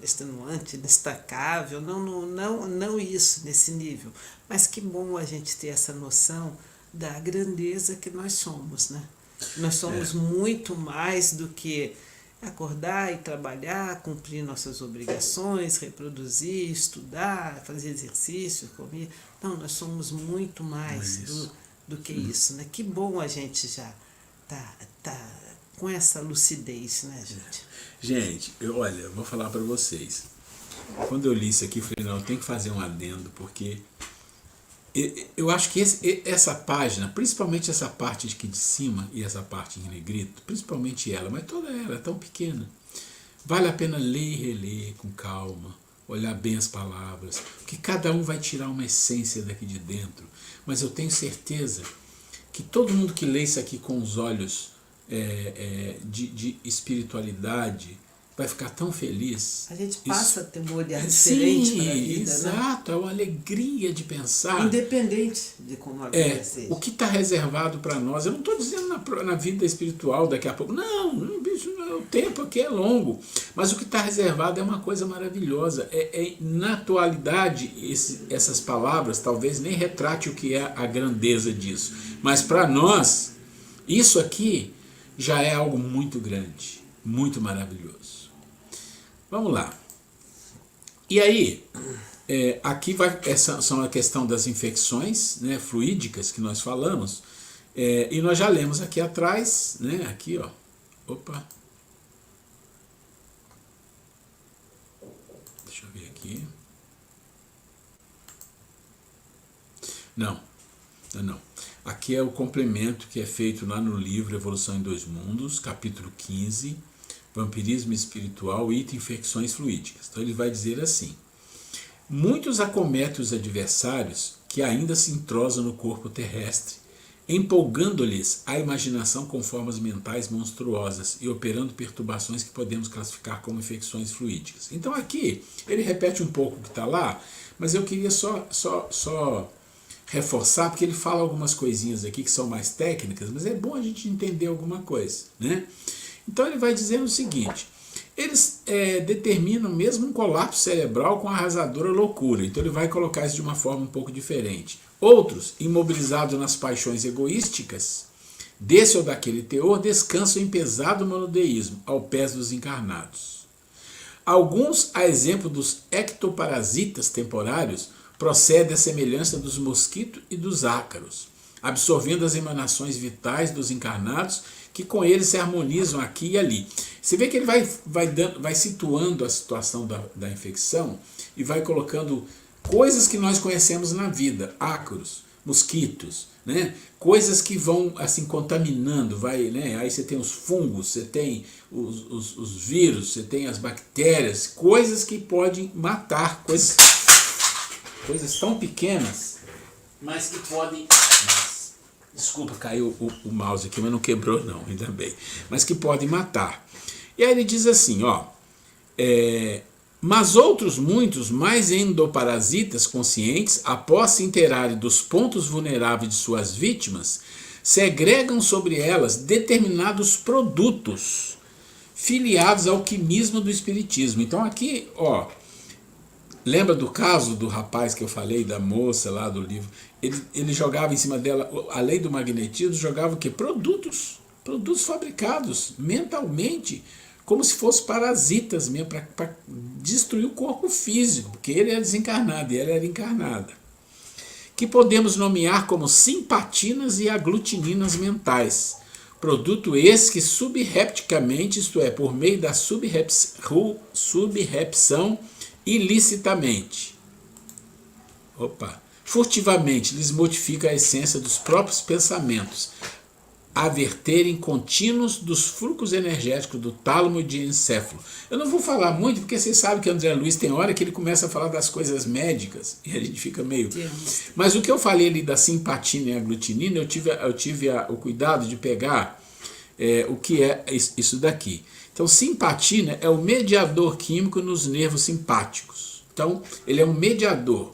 extenuante, destacável, não isso nesse nível, mas que bom a gente ter essa noção da grandeza que nós somos, né? Nós somos muito mais do que acordar e trabalhar, cumprir nossas obrigações, reproduzir, estudar, fazer exercício, comer. Não, nós somos muito mais do que isso, né? Que bom a gente já tá com essa lucidez, né, gente? Gente, eu vou falar para vocês. Quando eu li isso aqui, eu falei, não, eu tenho que fazer um adendo, porque eu acho que essa página, principalmente essa parte aqui de cima e essa parte em negrito, principalmente ela, mas toda ela é tão pequena, vale a pena ler e reler com calma, olhar bem as palavras, porque cada um vai tirar uma essência daqui de dentro, mas eu tenho certeza que todo mundo que lê isso aqui com os olhos de espiritualidade vai ficar tão feliz. A gente passa a ter um olhar diferente para a vida, exato, né? É uma alegria de pensar. Independente de como a vida seja. O que está reservado para nós, eu não estou dizendo na vida espiritual daqui a pouco, não, bicho, o tempo aqui é longo, mas o que está reservado é uma coisa maravilhosa. Na atualidade, essas palavras talvez nem retrate o que é a grandeza disso, mas para nós, isso aqui já é algo muito grande, muito maravilhoso. Vamos lá. E aí, aqui são a questão das infecções, né, fluídicas que nós falamos, e nós já lemos aqui atrás, né, aqui, ó, opa, deixa eu ver aqui, não, aqui é o complemento que é feito lá no livro Evolução em Dois Mundos, capítulo 15, Vampirismo Espiritual, item infecções fluídicas. Então ele vai dizer assim: muitos acometem os adversários que ainda se entrosam no corpo terrestre, empolgando-lhes a imaginação com formas mentais monstruosas e operando perturbações que podemos classificar como infecções fluídicas. Então aqui ele repete um pouco o que está lá, mas eu queria só reforçar, porque ele fala algumas coisinhas aqui que são mais técnicas, mas é bom a gente entender alguma coisa, né? Então ele vai dizendo o seguinte: eles determinam mesmo um colapso cerebral com arrasadora loucura. Então ele vai colocar isso de uma forma um pouco diferente. Outros, imobilizados nas paixões egoísticas, desse ou daquele teor, descansam em pesado monodeísmo, ao pés dos encarnados. Alguns, a exemplo dos ectoparasitas temporários, procedem à semelhança dos mosquitos e dos ácaros, absorvendo as emanações vitais dos encarnados, que com eles se harmonizam aqui e ali. Você vê que ele vai situando a situação da infecção e vai colocando coisas que nós conhecemos na vida, ácaros, mosquitos, né? Coisas que vão assim contaminando, né? Aí você tem os fungos, você tem os vírus, você tem as bactérias, coisas que podem matar, coisas tão pequenas, mas que podem... Desculpa, caiu o mouse aqui, mas não quebrou não, ainda bem. Mas que podem matar. E aí ele diz assim, ó... mas outros muitos, mais endoparasitas conscientes, após se inteirarem dos pontos vulneráveis de suas vítimas, segregam sobre elas determinados produtos filiados ao quimismo do espiritismo. Então aqui, ó... Lembra do caso do rapaz que eu falei, da moça lá do livro? Ele jogava em cima dela, além do magnetismo, jogava o quê? Produtos fabricados mentalmente, como se fossem parasitas mesmo, para destruir o corpo físico, porque ele era desencarnado e ela era encarnada. Que podemos nomear como simpatinas e aglutininas mentais. Produto esse que subrepticamente, isto é, por meio da subrepção ilicitamente, furtivamente lhes modifica a essência dos próprios pensamentos, a verterem contínuos dos fluxos energéticos do tálamo e de encéfalo. Eu não vou falar muito, porque vocês sabem que André Luiz tem hora que ele começa a falar das coisas médicas, e a gente fica meio... Mas o que eu falei ali da simpatina e aglutinina, eu tive o cuidado de pegar o que é isso daqui. Então, simpatina é o mediador químico nos nervos simpáticos. Então, ele é um mediador.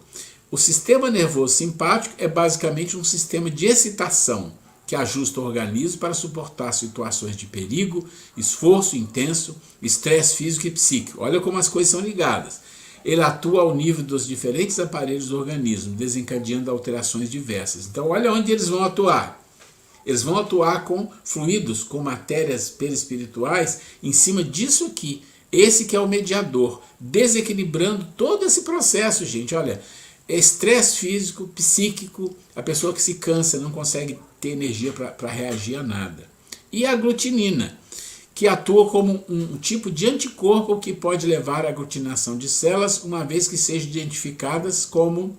O sistema nervoso simpático é basicamente um sistema de excitação que ajusta o organismo para suportar situações de perigo, esforço intenso, estresse físico e psíquico. Olha como as coisas são ligadas. Ele atua ao nível dos diferentes aparelhos do organismo, desencadeando alterações diversas. Então, olha onde eles vão atuar. Eles vão atuar com fluidos, com matérias perispirituais, em cima disso aqui. Esse que é o mediador, desequilibrando todo esse processo, gente. Olha, estresse físico, psíquico, a pessoa que se cansa, não consegue ter energia para reagir a nada. E a aglutinina, que atua como um tipo de anticorpo que pode levar à aglutinação de células, uma vez que sejam identificadas como...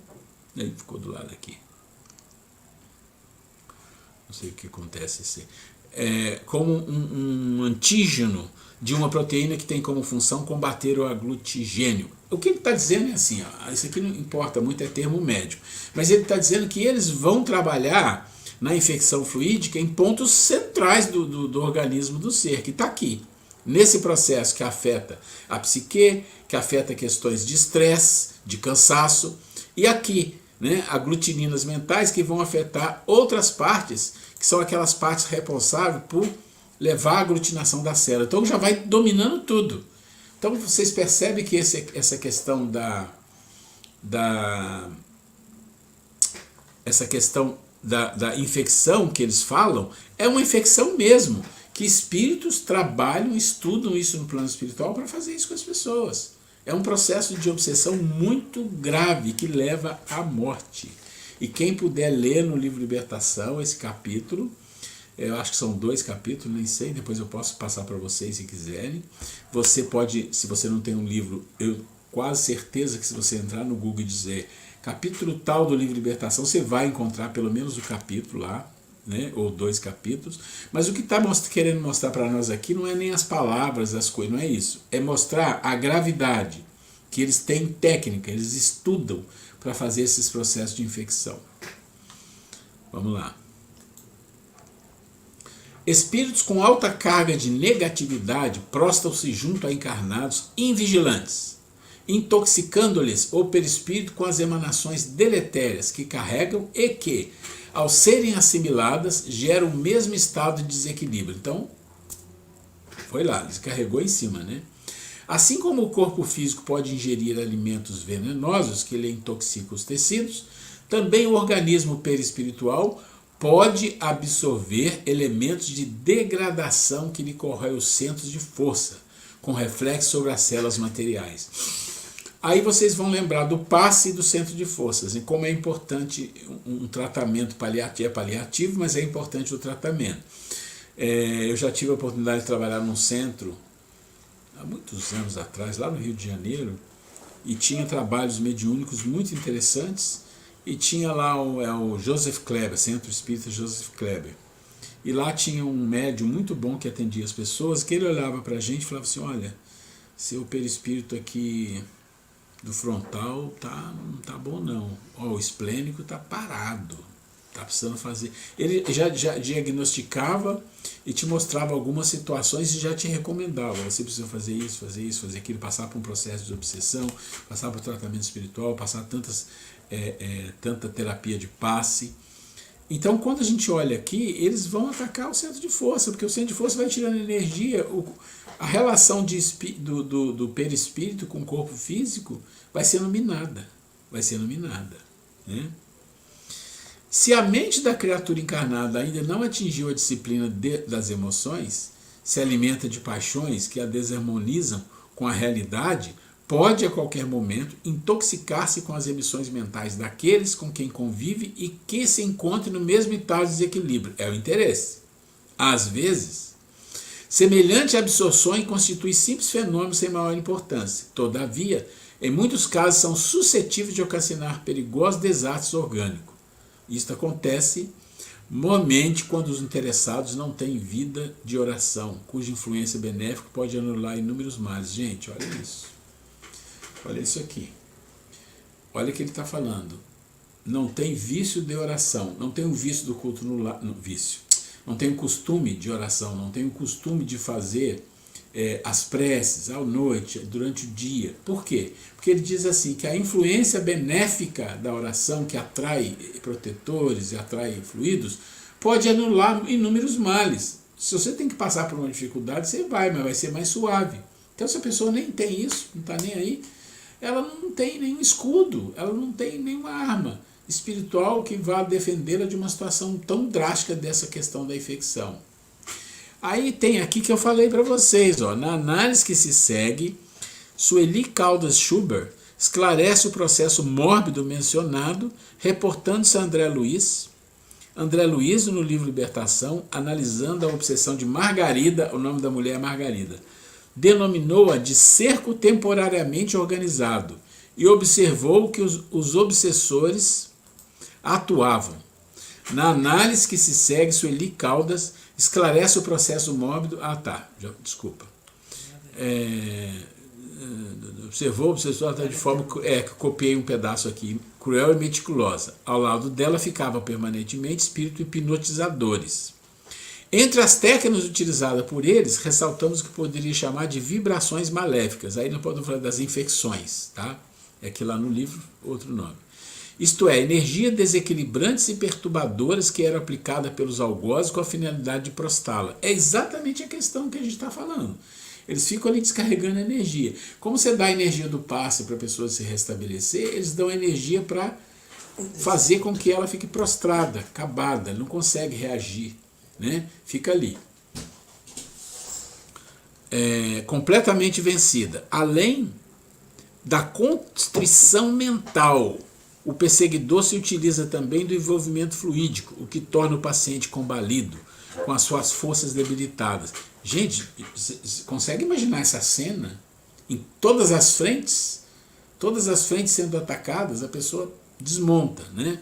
Ele ficou do lado aqui. Não sei o que acontece, como um antígeno de uma proteína que tem como função combater o aglutigênio. O que ele está dizendo é assim, ó, isso aqui não importa muito, é termo médico, mas ele está dizendo que eles vão trabalhar na infecção fluídica em pontos centrais do organismo do ser, que está aqui, nesse processo que afeta a psique, que afeta questões de estresse, de cansaço, e aqui, né, aglutininas mentais que vão afetar outras partes, que são aquelas partes responsáveis por levar a aglutinação da célula. Então já vai dominando tudo. Então vocês percebem que essa questão da infecção que eles falam é uma infecção mesmo, que espíritos trabalham, estudam isso no plano espiritual para fazer isso com as pessoas. É um processo de obsessão muito grave que leva à morte. E quem puder ler no livro Libertação esse capítulo, eu acho que são 2 capítulos, nem sei, depois eu posso passar para vocês se quiserem. Você pode, se você não tem um livro, eu quase certeza que se você entrar no Google e dizer capítulo tal do livro Libertação, você vai encontrar pelo menos o capítulo lá, né, ou 2 capítulos. Mas o que está querendo mostrar para nós aqui não é nem as palavras, as coisas, não é isso. É mostrar a gravidade, que eles têm técnica, eles estudam para fazer esses processos de infecção. Vamos lá. Espíritos com alta carga de negatividade prostam-se junto a encarnados invigilantes, intoxicando-lhes o perispírito com as emanações deletérias que carregam e que, ao serem assimiladas, geram o mesmo estado de desequilíbrio. Então, foi lá, descarregou em cima, né? Assim como o corpo físico pode ingerir alimentos venenosos que lhe intoxicam os tecidos, também o organismo perispiritual pode absorver elementos de degradação que lhe corroem os centros de força, com reflexo sobre as células materiais. Aí vocês vão lembrar do passe e do centro de forças, e como é importante um tratamento paliativo, é paliativo, mas é importante o tratamento. Eu já tive a oportunidade de trabalhar num centro, há muitos anos atrás, lá no Rio de Janeiro, e tinha trabalhos mediúnicos muito interessantes, e tinha lá o Joseph Kleber, Centro Espírita Joseph Kleber. E lá tinha um médium muito bom que atendia as pessoas, que ele olhava para a gente e falava assim, olha, seu perispírito aqui do frontal não tá bom não. O esplênico tá parado, tá precisando fazer. Ele já diagnosticava e te mostrava algumas situações e já te recomendava, você precisa fazer isso, fazer aquilo, passar por um processo de obsessão, passar por tratamento espiritual, passar tanta terapia de passe. Então, quando a gente olha aqui, eles vão atacar o centro de força, porque o centro de força vai tirando energia, a relação do perispírito com o corpo físico vai sendo minada, né? Se a mente da criatura encarnada ainda não atingiu a disciplina das emoções, se alimenta de paixões que a desarmonizam com a realidade, pode a qualquer momento intoxicar-se com as emissões mentais daqueles com quem convive e que se encontrem no mesmo estado de desequilíbrio. É o interesse. Às vezes, semelhante absorção constitui simples fenômenos sem maior importância. Todavia, em muitos casos são suscetíveis de ocasionar perigosos desastres orgânicos. Isto acontece normalmente quando os interessados não têm vida de oração, cuja influência benéfica pode anular inúmeros males. Gente, olha isso. Olha isso aqui. Olha o que ele está falando. Não tem vício de oração. Não tem o vício do culto no lar. Não tem o costume de oração. Não tem o costume de fazer as preces à noite, durante o dia. Por quê? Porque ele diz assim, que a influência benéfica da oração, que atrai protetores e atrai fluidos, pode anular inúmeros males. Se você tem que passar por uma dificuldade, você vai, mas vai ser mais suave. Então, se a pessoa nem tem isso, não está nem aí, ela não tem nenhum escudo, ela não tem nenhuma arma espiritual que vá defendê-la de uma situação tão drástica dessa questão da infecção. Aí tem aqui que eu falei para vocês, ó, na análise que se segue, Sueli Caldas Schubert esclarece o processo mórbido mencionado, reportando-se a André Luiz, no livro Libertação, analisando a obsessão de Margarida, o nome da mulher é Margarida, denominou-a de cerco temporariamente organizado e observou que os obsessores atuavam. Na análise que se segue, Sueli Caldas esclarece o processo mórbido. Desculpa. observou o obsessor de forma que copiei um pedaço aqui, cruel e meticulosa. Ao lado dela ficavam permanentemente espíritos hipnotizadores. Entre as técnicas utilizadas por eles, ressaltamos o que poderia chamar de vibrações maléficas. Aí não podemos falar das infecções, tá? É que lá no livro, outro nome. Isto é, energia desequilibrantes e perturbadoras que eram aplicadas pelos algozes com a finalidade de prostrá-la. É exatamente a questão que a gente está falando. Eles ficam ali descarregando energia. Como você dá a energia do passe para a pessoa se restabelecer, eles dão energia para fazer com que ela fique prostrada, acabada, não consegue reagir, né? Fica ali. Completamente vencida. Além da constrição mental, o perseguidor se utiliza também do envolvimento fluídico, o que torna o paciente combalido, com as suas forças debilitadas. Gente, você consegue imaginar essa cena? Em todas as frentes sendo atacadas, a pessoa desmonta, né?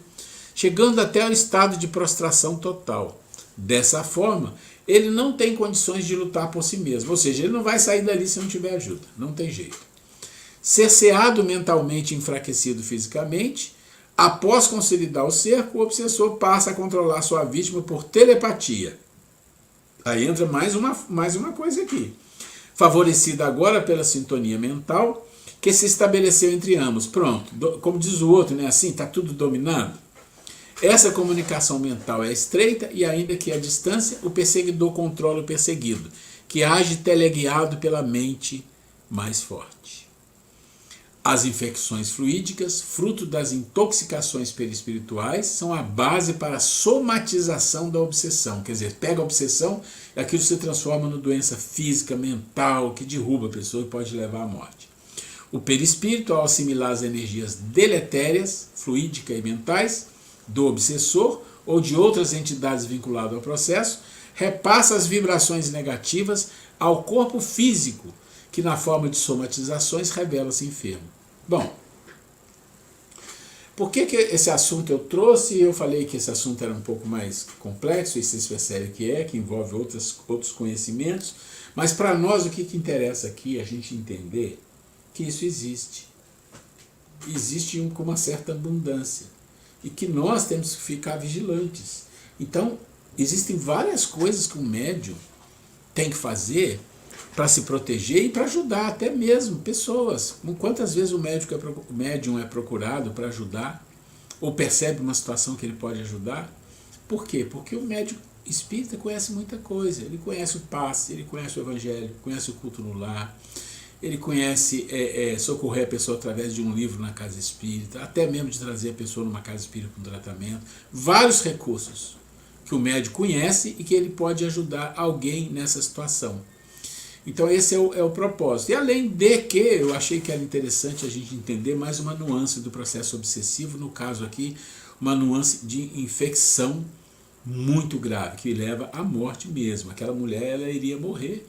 Chegando até o estado de prostração total. Dessa forma, ele não tem condições de lutar por si mesmo, ou seja, ele não vai sair dali se não tiver ajuda, não tem jeito. Cerceado mentalmente e enfraquecido fisicamente, após consolidar o cerco, o obsessor passa a controlar sua vítima por telepatia. Aí entra mais uma coisa aqui. Favorecida agora pela sintonia mental que se estabeleceu entre ambos. Pronto, como diz o outro, né? Assim, está tudo dominado. Essa comunicação mental é estreita e, ainda que à distância, o perseguidor controla o perseguido, que age teleguiado pela mente mais forte. As infecções fluídicas, fruto das intoxicações perispirituais, são a base para a somatização da obsessão. Quer dizer, pega a obsessão e aquilo se transforma numa doença física, mental, que derruba a pessoa e pode levar à morte. O perispírito, ao assimilar as energias deletérias, fluídicas e mentais, do obsessor ou de outras entidades vinculadas ao processo, repassa as vibrações negativas ao corpo físico, que na forma de somatizações revela-se enfermo. Bom, por que esse assunto eu trouxe? Eu falei que esse assunto era um pouco mais complexo, e vocês percebem que envolve outros conhecimentos, mas para nós o que interessa aqui é a gente entender que isso existe. Existe com uma certa abundância e que nós temos que ficar vigilantes. Então, existem várias coisas que o médium tem que fazer para se proteger e para ajudar até mesmo pessoas. Quantas vezes o médium é procurado para ajudar ou percebe uma situação que ele pode ajudar? Por quê? Porque o médium espírita conhece muita coisa. Ele conhece o passe, ele conhece o evangelho, conhece o culto no lar, ele conhece socorrer a pessoa através de um livro na casa espírita, até mesmo de trazer a pessoa numa casa espírita para um tratamento. Vários recursos que o médium conhece e que ele pode ajudar alguém nessa situação. Então esse é o propósito. E além de que eu achei que era interessante a gente entender mais uma nuance do processo obsessivo, no caso aqui, uma nuance de infecção muito grave, que leva à morte mesmo. Aquela mulher, ela iria morrer.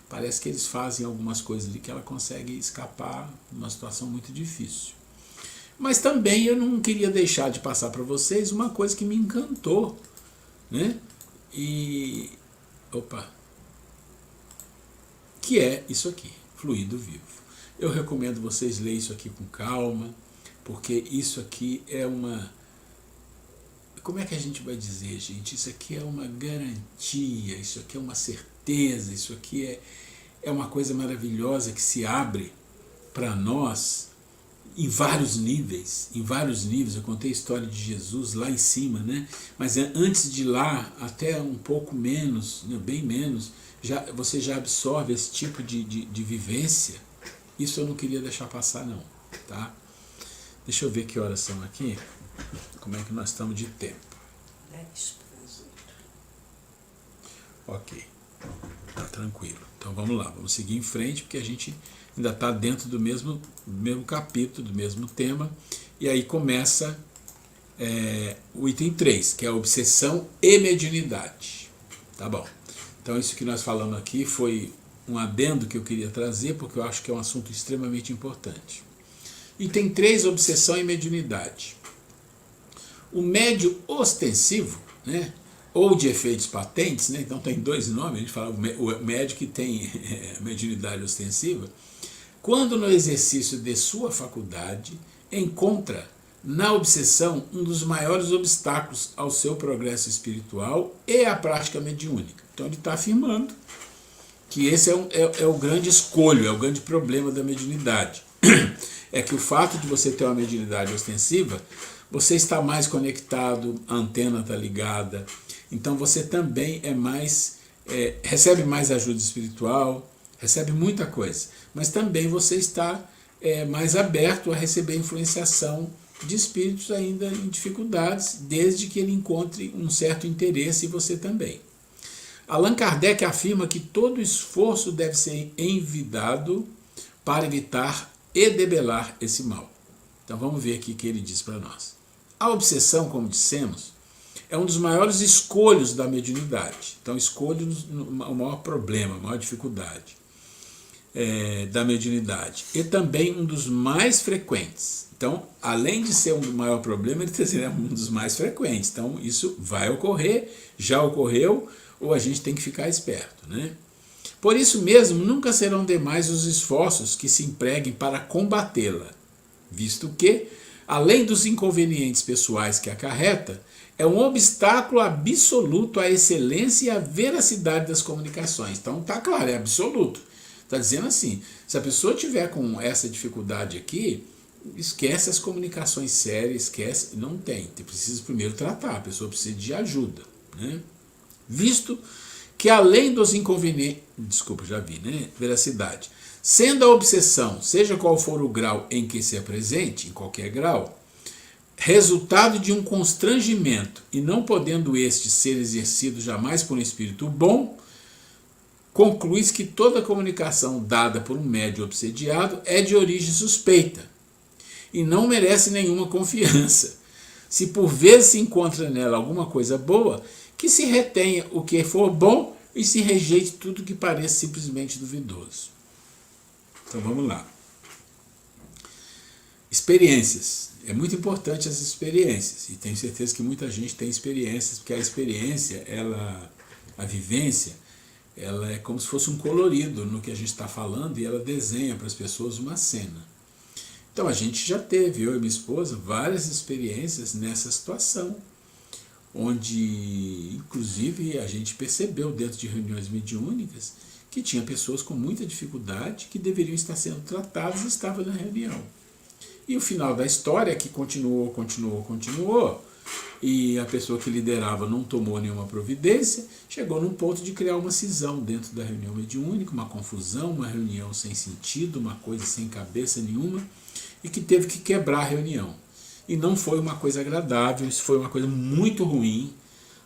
Parece que eles fazem algumas coisas ali que ela consegue escapar de uma situação muito difícil. Mas também eu não queria deixar de passar para vocês uma coisa que me encantou, né? Que é isso aqui, Fluido Vivo. Eu recomendo vocês lerem isso aqui com calma, porque isso aqui é uma... Como é que a gente vai dizer, gente? Isso aqui é uma garantia, isso aqui é uma certeza, isso aqui é uma coisa maravilhosa que se abre para nós em vários níveis. Eu contei a história de Jesus lá em cima, né? Mas antes de lá, até um pouco menos, né? Bem menos, você já absorve esse tipo de vivência. Isso eu não queria deixar passar, não, tá? Deixa eu ver que horas são aqui. Como é que nós estamos de tempo? 10 para as 8. Ok, tá tranquilo. Então vamos lá, vamos seguir em frente, porque a gente ainda está dentro do mesmo capítulo, do mesmo tema. E aí começa o item 3, que é a obsessão e mediunidade. Tá bom. Então isso que nós falamos aqui foi um adendo que eu queria trazer, porque eu acho que é um assunto extremamente importante. Item 3, obsessão e mediunidade. O médio ostensivo, né, ou de efeitos patentes, né, então tem dois nomes, a gente fala o médio que tem mediunidade ostensiva, quando no exercício de sua faculdade encontra na obsessão um dos maiores obstáculos ao seu progresso espiritual e à prática mediúnica. Então ele está afirmando que esse é o grande escolho, é o grande problema da mediunidade. É que o fato de você ter uma mediunidade ostensiva, você está mais conectado, a antena está ligada, então você também recebe mais ajuda espiritual, recebe muita coisa, mas também você está mais aberto a receber influenciação de espíritos ainda em dificuldades, desde que ele encontre um certo interesse e você também. Allan Kardec afirma que todo esforço deve ser envidado para evitar e debelar esse mal. Então vamos ver aqui o que ele diz para nós. A obsessão, como dissemos, é um dos maiores escolhos da mediunidade. Então escolhe o maior problema, a maior dificuldade da mediunidade. E também um dos mais frequentes. Então, além de ser um maior problema, ele é um dos mais frequentes. Então isso vai ocorrer, já ocorreu, ou a gente tem que ficar esperto, né? Por isso mesmo, nunca serão demais os esforços que se empreguem para combatê-la, visto que, além dos inconvenientes pessoais que acarreta, é um obstáculo absoluto à excelência e à veracidade das comunicações. Então, tá claro, é absoluto. Está dizendo assim, se a pessoa tiver com essa dificuldade aqui, esquece as comunicações sérias, esquece, não tem. Você precisa primeiro tratar, a pessoa precisa de ajuda, né? Visto que além dos inconvenientes, veracidade, sendo a obsessão, seja qual for o grau em que se apresente, em qualquer grau, resultado de um constrangimento e não podendo este ser exercido jamais por um espírito bom, conclui-se que toda comunicação dada por um médium obsediado é de origem suspeita e não merece nenhuma confiança. Se por vezes se encontra nela alguma coisa boa, que se retenha o que for bom e se rejeite tudo que pareça simplesmente duvidoso. Então vamos lá. Experiências. É muito importante as experiências. E tenho certeza que muita gente tem experiências, porque a experiência, a vivência, ela é como se fosse um colorido no que a gente está falando e ela desenha para as pessoas uma cena. Então a gente já teve, eu e minha esposa, várias experiências nessa situação, onde inclusive a gente percebeu dentro de reuniões mediúnicas que tinha pessoas com muita dificuldade que deveriam estar sendo tratadas e estavam na reunião. E o final da história é que continuou, e a pessoa que liderava não tomou nenhuma providência, chegou num ponto de criar uma cisão dentro da reunião mediúnica, uma confusão, uma reunião sem sentido, uma coisa sem cabeça nenhuma, e que teve que quebrar a reunião. E não foi uma coisa agradável, isso foi uma coisa muito ruim,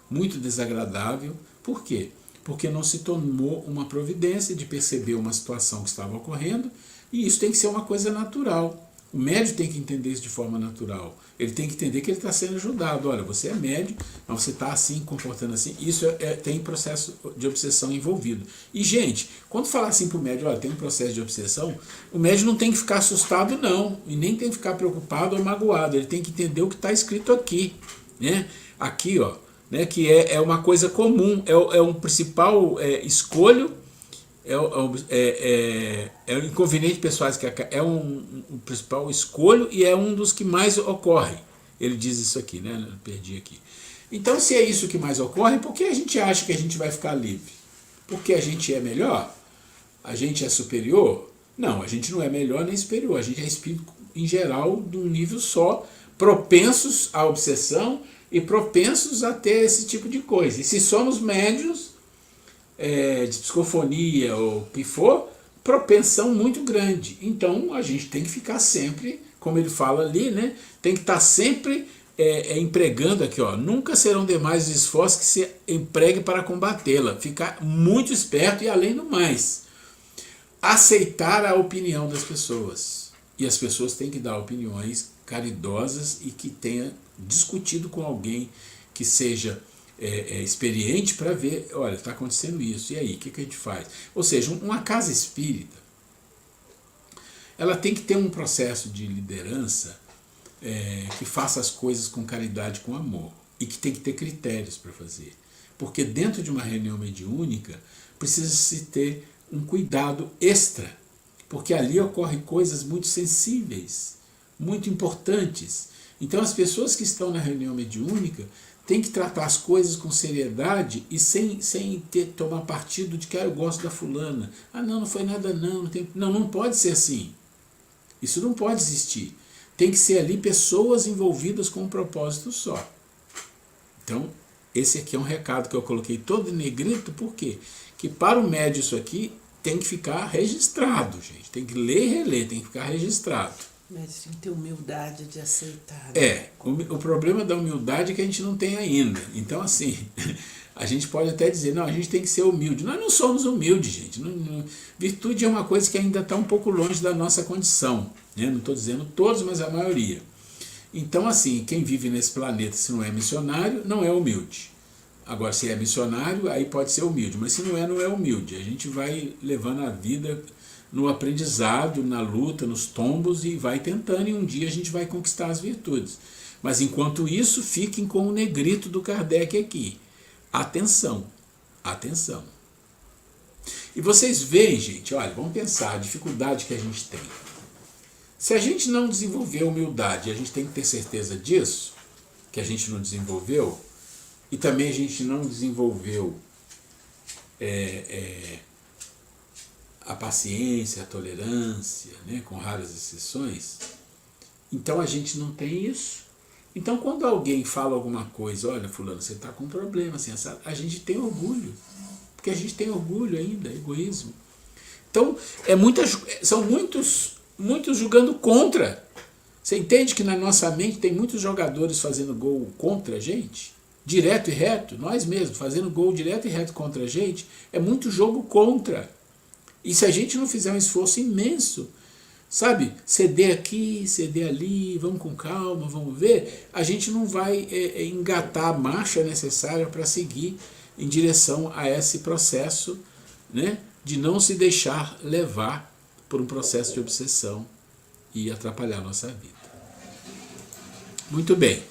muito desagradável. Por quê? Porque não se tomou uma providência de perceber uma situação que estava ocorrendo, e isso tem que ser uma coisa natural. O médium tem que entender isso de forma natural. Ele tem que entender que ele está sendo ajudado. Olha, você é médium, mas você está assim, comportando assim. Isso tem processo de obsessão envolvido. E, gente, quando falar assim para o médium, olha, tem um processo de obsessão, o médium não tem que ficar assustado, não. E nem tem que ficar preocupado ou magoado. Ele tem que entender o que está escrito aqui. Né? Aqui, ó, né, que é uma coisa comum, é um principal escolho. É um inconveniente pessoais que é um principal escolho e é um dos que mais ocorre. Ele diz isso aqui, né? Eu perdi aqui. Então, se é isso que mais ocorre, por que a gente acha que a gente vai ficar livre? Porque a gente é melhor? A gente é superior? Não, a gente não é melhor nem superior. A gente é espírito em geral de um nível só, propensos à obsessão e propensos a ter esse tipo de coisa. E se somos médios de psicofonia ou o que for, propensão muito grande. Então a gente tem que ficar sempre, como ele fala ali, né? Tem que estar sempre empregando aqui, ó, nunca serão demais os esforços que se empregue para combatê-la. Ficar muito esperto e, além do mais, aceitar a opinião das pessoas. E as pessoas têm que dar opiniões caridosas e que tenha discutido com alguém que seja experiente para ver, olha, está acontecendo isso, e aí, o que a gente faz? Ou seja, uma casa espírita, ela tem que ter um processo de liderança que faça as coisas com caridade, com amor, e que tem que ter critérios para fazer. Porque dentro de uma reunião mediúnica, precisa-se ter um cuidado extra porque ali ocorrem coisas muito sensíveis, muito importantes. Então as pessoas que estão na reunião mediúnica têm que tratar as coisas com seriedade e sem tomar partido de que eu gosto da fulana. Não foi nada não. Não pode ser assim. Isso não pode existir. Tem que ser ali pessoas envolvidas com um propósito só. Então, esse aqui é um recado que eu coloquei todo em negrito, por quê? Que para o médium isso aqui tem que ficar registrado, gente. Tem que ler e reler, tem que ficar registrado. Mas tem que ter humildade de aceitar. O problema da humildade é que a gente não tem ainda. Então, assim, a gente pode até dizer, não, a gente tem que ser humilde. Nós não somos humildes, gente. Virtude é uma coisa que ainda está um pouco longe da nossa condição. Né? Não estou dizendo todos, mas a maioria. Então, assim, quem vive nesse planeta, se não é missionário, não é humilde. Agora, se é missionário, aí pode ser humilde. Mas se não é humilde. A gente vai levando a vida no aprendizado, na luta, nos tombos e vai tentando, e um dia a gente vai conquistar as virtudes. Mas enquanto isso, fiquem com o negrito do Kardec aqui. Atenção, atenção. E vocês veem, gente, olha, vamos pensar a dificuldade que a gente tem. Se a gente não desenvolver humildade, a gente tem que ter certeza disso, que a gente não desenvolveu, e também a gente não desenvolveu a paciência, a tolerância, né, com raras exceções, então a gente não tem isso. Então quando alguém fala alguma coisa, olha fulano, você está com um problema, assim, a gente tem orgulho, porque a gente tem orgulho ainda, egoísmo. Então são muitos jogando contra. Você entende que na nossa mente tem muitos jogadores fazendo gol contra a gente? Direto e reto, nós mesmos, fazendo gol direto e reto contra a gente, é muito jogo contra. E se a gente não fizer um esforço imenso, sabe, ceder aqui, ceder ali, vamos com calma, vamos ver, a gente não vai engatar a marcha necessária para seguir em direção a esse processo, né, de não se deixar levar por um processo de obsessão e atrapalhar a nossa vida. Muito bem.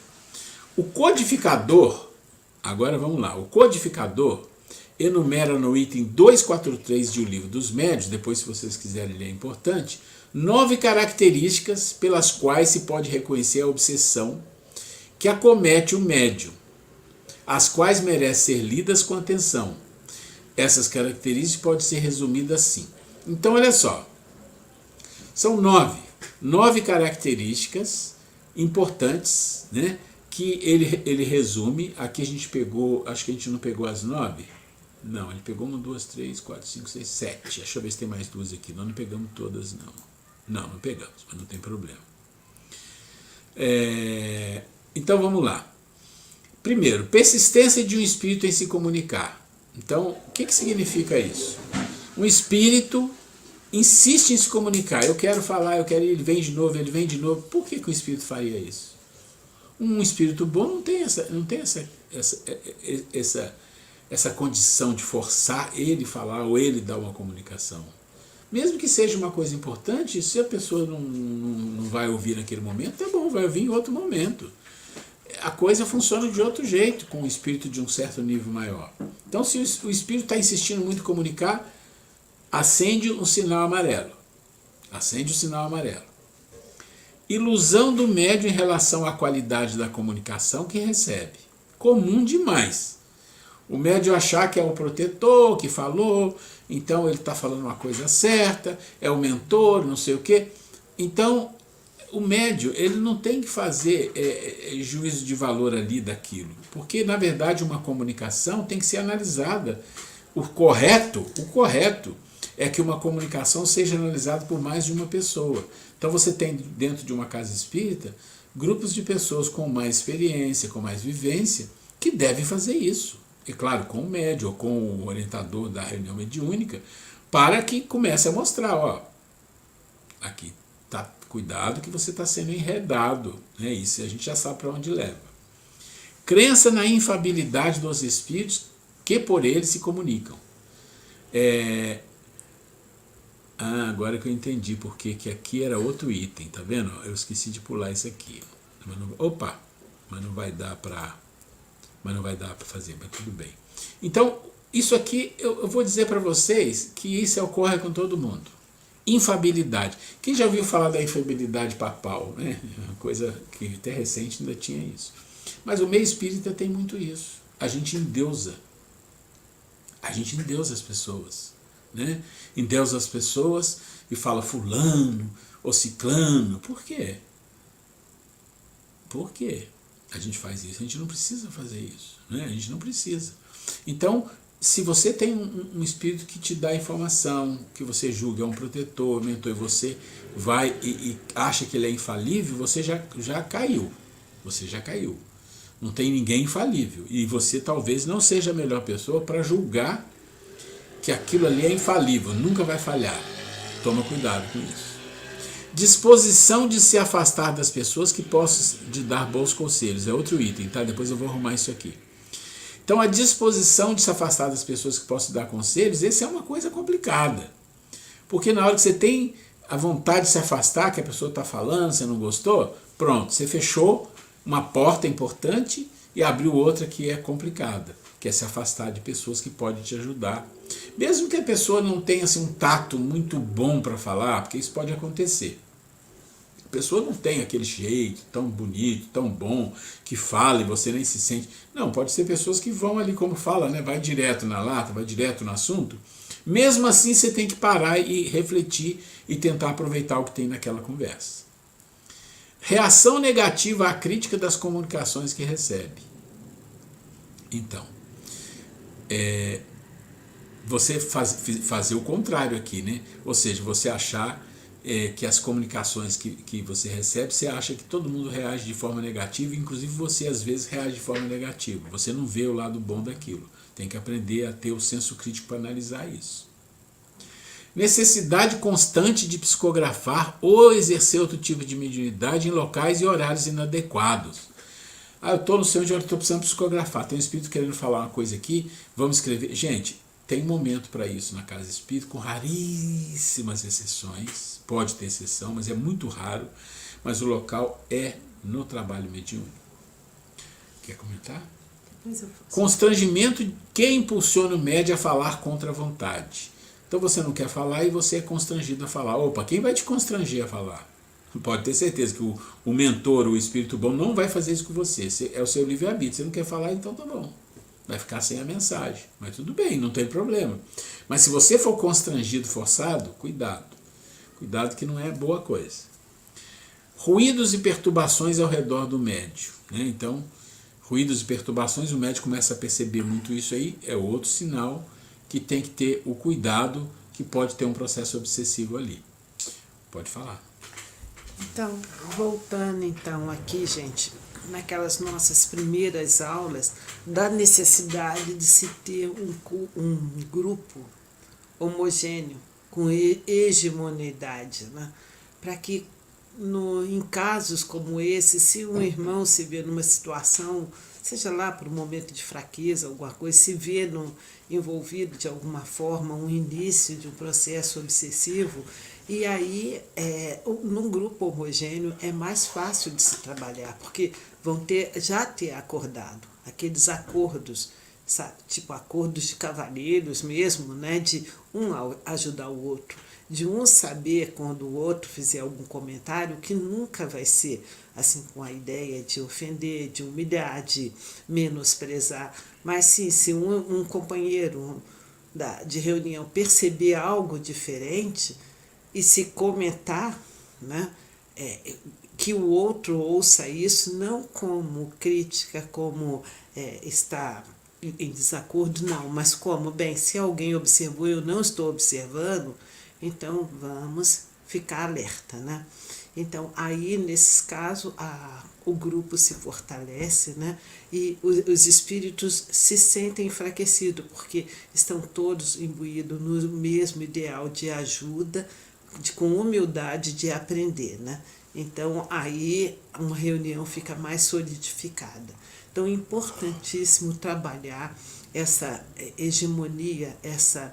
O codificador, agora vamos lá, o codificador enumera no item 243 de O Livro dos Médiuns, depois se vocês quiserem ler é importante, 9 características pelas quais se pode reconhecer a obsessão que acomete o médium, as quais merecem ser lidas com atenção. Essas características podem ser resumidas assim. Então olha só, são 9 características importantes, né, que ele resume. Aqui a gente pegou, acho que a gente não pegou as 9. Não, ele pegou 1, 2, 3, 4, 5, 6, 7. Deixa eu ver se tem mais 2 aqui. Nós não pegamos todas, não. Não pegamos, mas não tem problema. Então vamos lá. Primeiro, persistência de um espírito em se comunicar. Então, o que significa isso? Um espírito insiste em se comunicar. Eu quero falar, eu quero ir, ele vem de novo, ele vem de novo. Por que o espírito faria isso? Um espírito bom não tem essa condição de forçar ele falar ou ele dar uma comunicação. Mesmo que seja uma coisa importante, se a pessoa não vai ouvir naquele momento, tá bom, vai ouvir em outro momento. A coisa funciona de outro jeito com o espírito de um certo nível maior. Então, se o espírito está insistindo muito em comunicar, acende um sinal amarelo. Acende o sinal amarelo. Ilusão do médium em relação à qualidade da comunicação que recebe. Comum demais. O médium achar que é o protetor que falou, então ele está falando uma coisa certa, é o mentor, não sei o quê. Então, o médium ele não tem que fazer juízo de valor ali daquilo, porque, na verdade, uma comunicação tem que ser analisada. O correto é que uma comunicação seja analisada por mais de uma pessoa. Então, você tem dentro de uma casa espírita grupos de pessoas com mais experiência, com mais vivência, que devem fazer isso. E claro, com o médium ou com o orientador da reunião mediúnica, para que comece a mostrar, ó, aqui tá, cuidado que você está sendo enredado, né? Isso a gente já sabe para onde leva. Crença na infabilidade dos espíritos que por eles se comunicam. Agora que eu entendi porque que aqui era outro item, tá vendo? Eu esqueci de pular isso aqui. Mas não vai dar para fazer, mas tudo bem. Então, isso aqui, eu vou dizer para vocês que isso ocorre com todo mundo. Infabilidade. Quem já ouviu falar da infabilidade papal? Né? Uma coisa que até recente ainda tinha isso. Mas o meio espírita tem muito isso. A gente endeusa. A gente endeusa as pessoas. Né? Endeusa as pessoas e fala fulano ou ciclano. Por quê? Por quê a gente faz isso? A gente não precisa fazer isso. Né? A gente não precisa. Então, se você tem um espírito que te dá informação, que você julga é um protetor, mentor, e você vai e acha que ele é infalível, você já caiu. Você já caiu. Não tem ninguém infalível. E você talvez não seja a melhor pessoa para julgar que aquilo ali é infalível, nunca vai falhar. Toma cuidado com isso. Disposição de se afastar das pessoas que possam te dar bons conselhos. É outro item, tá? Depois eu vou arrumar isso aqui. Então, a disposição de se afastar das pessoas que possam dar conselhos, essa é uma coisa complicada. Porque na hora que você tem a vontade de se afastar, que a pessoa está falando, você não gostou, pronto, você fechou uma porta importante e abriu outra que é complicada, que é se afastar de pessoas que podem te ajudar. Mesmo que a pessoa não tenha assim, um tato muito bom para falar, porque isso pode acontecer. A pessoa não tem aquele jeito tão bonito, tão bom, que fala e você nem se sente. Não, pode ser pessoas que vão ali, como fala, né? Vai direto na lata, vai direto no assunto. Mesmo assim, você tem que parar e refletir e tentar aproveitar o que tem naquela conversa. Reação negativa à crítica das comunicações que recebe. Então, você fazer o contrário aqui, né? Ou seja, você achar que as comunicações que você recebe, você acha que todo mundo reage de forma negativa, inclusive você às vezes reage de forma negativa. Você não vê o lado bom daquilo. Tem que aprender a ter o senso crítico para analisar isso. Necessidade constante de psicografar ou exercer outro tipo de mediunidade em locais e horários inadequados. Eu estou no sei onde eu estou precisando psicografar. Tem um espírito querendo falar uma coisa aqui, vamos escrever. Gente, tem momento para isso na casa espírita, com raríssimas exceções. Pode ter exceção, mas é muito raro. Mas o local é no trabalho mediúnico. Quer comentar? Constrangimento que impulsiona o médium a falar contra a vontade. Então você não quer falar e você é constrangido a falar. Opa, quem vai te constranger a falar? Pode ter certeza que o mentor, o espírito bom, não vai fazer isso com você. É o seu livre-arbítrio. Você não quer falar, então tá bom. Vai ficar sem a mensagem. Mas tudo bem, não tem problema. Mas se você for constrangido, forçado, cuidado. Cuidado que não é boa coisa. Ruídos e perturbações ao redor do médium. Né? Então, ruídos e perturbações, o médium começa a perceber muito isso aí. É outro sinal que tem que ter o cuidado, que pode ter um processo obsessivo ali. Pode falar. Então, voltando então aqui, gente, naquelas nossas primeiras aulas, da necessidade de se ter um grupo homogêneo, com hegemonidade, né? Para que em casos como esse, se um irmão se vê numa situação, seja lá por um momento de fraqueza, alguma coisa, se vê envolvido de alguma forma, um início de um processo obsessivo, e aí, num grupo homogêneo, é mais fácil de se trabalhar, porque vão já ter acordado, aqueles acordos, sabe? Tipo acordos de cavalheiros mesmo, né? De um ajudar o outro, de um saber quando o outro fizer algum comentário, que nunca vai ser assim com a ideia de ofender, de humilhar, de menosprezar, mas sim, se um companheiro de reunião perceber algo diferente, e se comentar, né, que o outro ouça isso não como crítica, como está em desacordo, não, mas como, bem, se alguém observou e eu não estou observando, então vamos ficar alerta, né? Então, aí, nesses casos, o grupo se fortalece, né? E os espíritos se sentem enfraquecidos, porque estão todos imbuídos no mesmo ideal de ajuda, com humildade de aprender, né? Então, aí uma reunião fica mais solidificada. Então, é importantíssimo trabalhar essa hegemonia, essa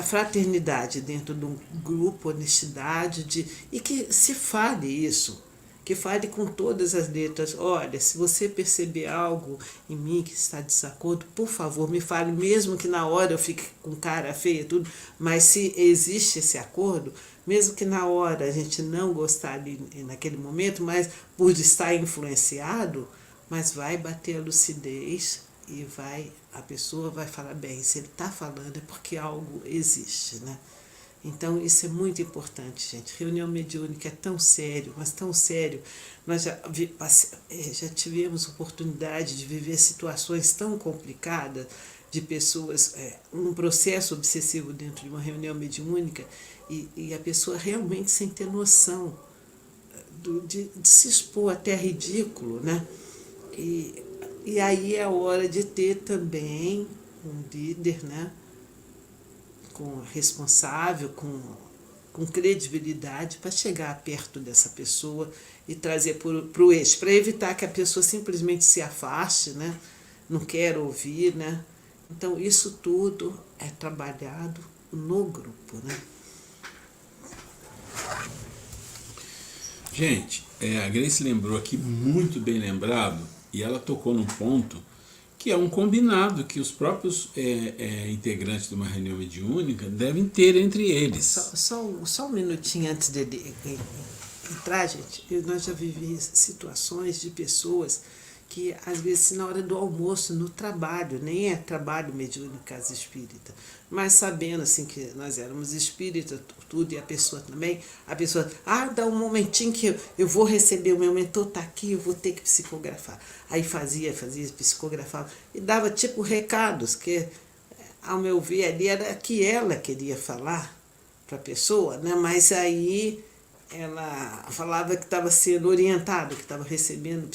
fraternidade dentro de um grupo, honestidade, e que se fale isso, que fale com todas as letras. Olha, se você perceber algo em mim que está de desacordo, por favor, me fale, mesmo que na hora eu fique com cara feia, tudo, mas se existe esse acordo, mesmo que na hora a gente não gostar ali naquele momento, mas por estar influenciado, mas vai bater a lucidez e a pessoa vai falar, bem, se ele está falando é porque algo existe, né? Então, isso é muito importante, gente. Reunião mediúnica é tão sério, mas tão sério. Nós já tivemos oportunidade de viver situações tão complicadas de pessoas, um processo obsessivo dentro de uma reunião mediúnica e a pessoa realmente sem ter noção de se expor até ridículo, né? E aí é a hora de ter também um líder, né? Responsável, com credibilidade, para chegar perto dessa pessoa e trazer para o eixo, para evitar que a pessoa simplesmente se afaste, né? Não quer ouvir, né? Então, isso tudo é trabalhado no grupo, né? Gente, a Grace lembrou aqui, muito bem lembrado, e ela tocou num ponto que é um combinado que os próprios integrantes de uma reunião mediúnica devem ter entre eles. Só um minutinho antes dele entrar, gente. Nós já vivemos situações de pessoas que, às vezes, na hora do almoço, no trabalho, nem é trabalho mediúnico casa espírita, mas sabendo assim que nós éramos espíritas, tudo, e a pessoa também, dá um momentinho que eu vou receber, o meu mentor está aqui, eu vou ter que psicografar. Aí fazia, psicografava, e dava tipo recados, que, ao meu ver, ali era que ela queria falar para a pessoa, né? Mas aí ela falava que estava sendo orientada, que estava recebendo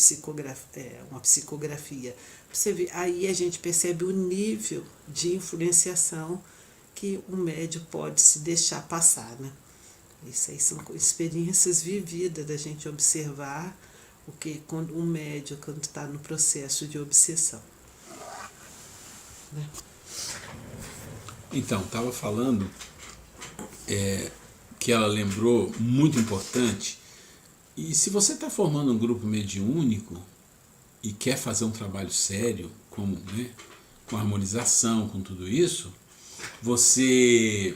uma psicografia. Você vê, aí a gente percebe o nível de influenciação que um médium pode se deixar passar, né? Isso aí são experiências vividas da gente observar o que quando um médium quando está no processo de obsessão, né? Então, estava falando que ela lembrou, muito importante, e se você está formando um grupo mediúnico e quer fazer um trabalho sério, como, né, com harmonização, com tudo isso, você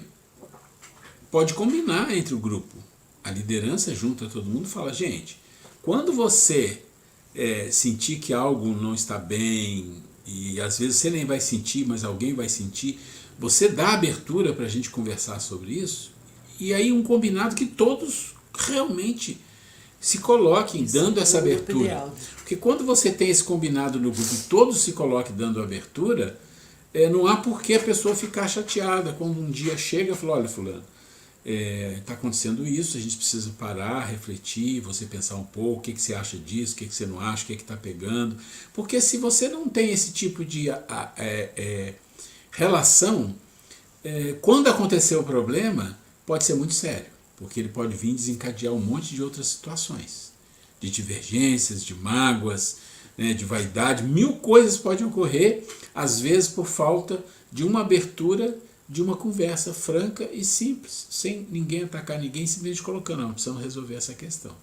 pode combinar entre o grupo. A liderança junta todo mundo e fala, gente, quando você sentir que algo não está bem, e às vezes você nem vai sentir, mas alguém vai sentir, você dá abertura para a gente conversar sobre isso, e aí um combinado que todos realmente se coloquem dando essa abertura. Porque quando você tem esse combinado no grupo e todos se coloquem dando abertura, não há por que a pessoa ficar chateada quando um dia chega e fala, olha, fulano, está acontecendo isso, a gente precisa parar, refletir, você pensar um pouco, o que você acha disso, o que você não acha, o que está pegando. Porque se você não tem esse tipo de relação, quando acontecer o problema, pode ser muito sério, porque ele pode vir desencadear um monte de outras situações, de divergências, de mágoas, né, de vaidade, 1000 coisas podem ocorrer, às vezes por falta de uma abertura, de uma conversa franca e simples, sem ninguém atacar ninguém, simplesmente colocando, não, precisamos resolver essa questão.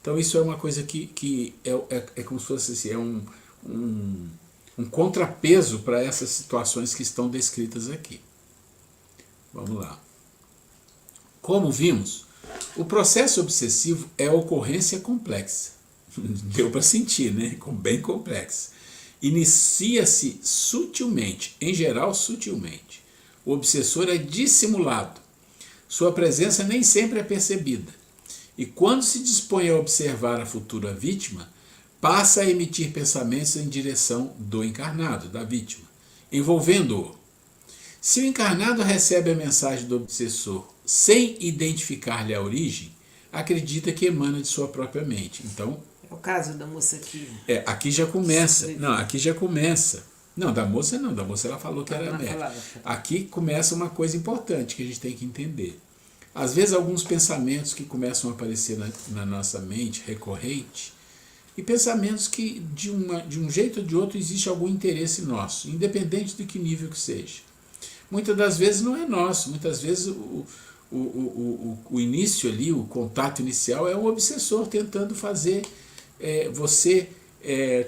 Então isso é uma coisa que é como se fosse assim, um contrapeso para essas situações que estão descritas aqui. Vamos lá. Como vimos, o processo obsessivo é a ocorrência complexa. Deu para sentir, né? Bem complexa. Inicia-se sutilmente, em geral sutilmente. O obsessor é dissimulado. Sua presença nem sempre é percebida. E quando se dispõe a observar a futura vítima, passa a emitir pensamentos em direção do encarnado, da vítima, envolvendo-o. Se o encarnado recebe a mensagem do obsessor sem identificar-lhe a origem, acredita que emana de sua própria mente. Então, é o caso da moça aqui. Aqui já começa. Não, aqui já começa. Não, da moça não. Da moça ela falou que era médica. Aqui começa uma coisa importante que a gente tem que entender. Às vezes alguns pensamentos que começam a aparecer na nossa mente, recorrente, e pensamentos que de um jeito ou de outro existe algum interesse nosso, independente de que nível que seja. Muitas das vezes não é nosso, muitas vezes o início ali, o contato inicial é um obsessor tentando fazer você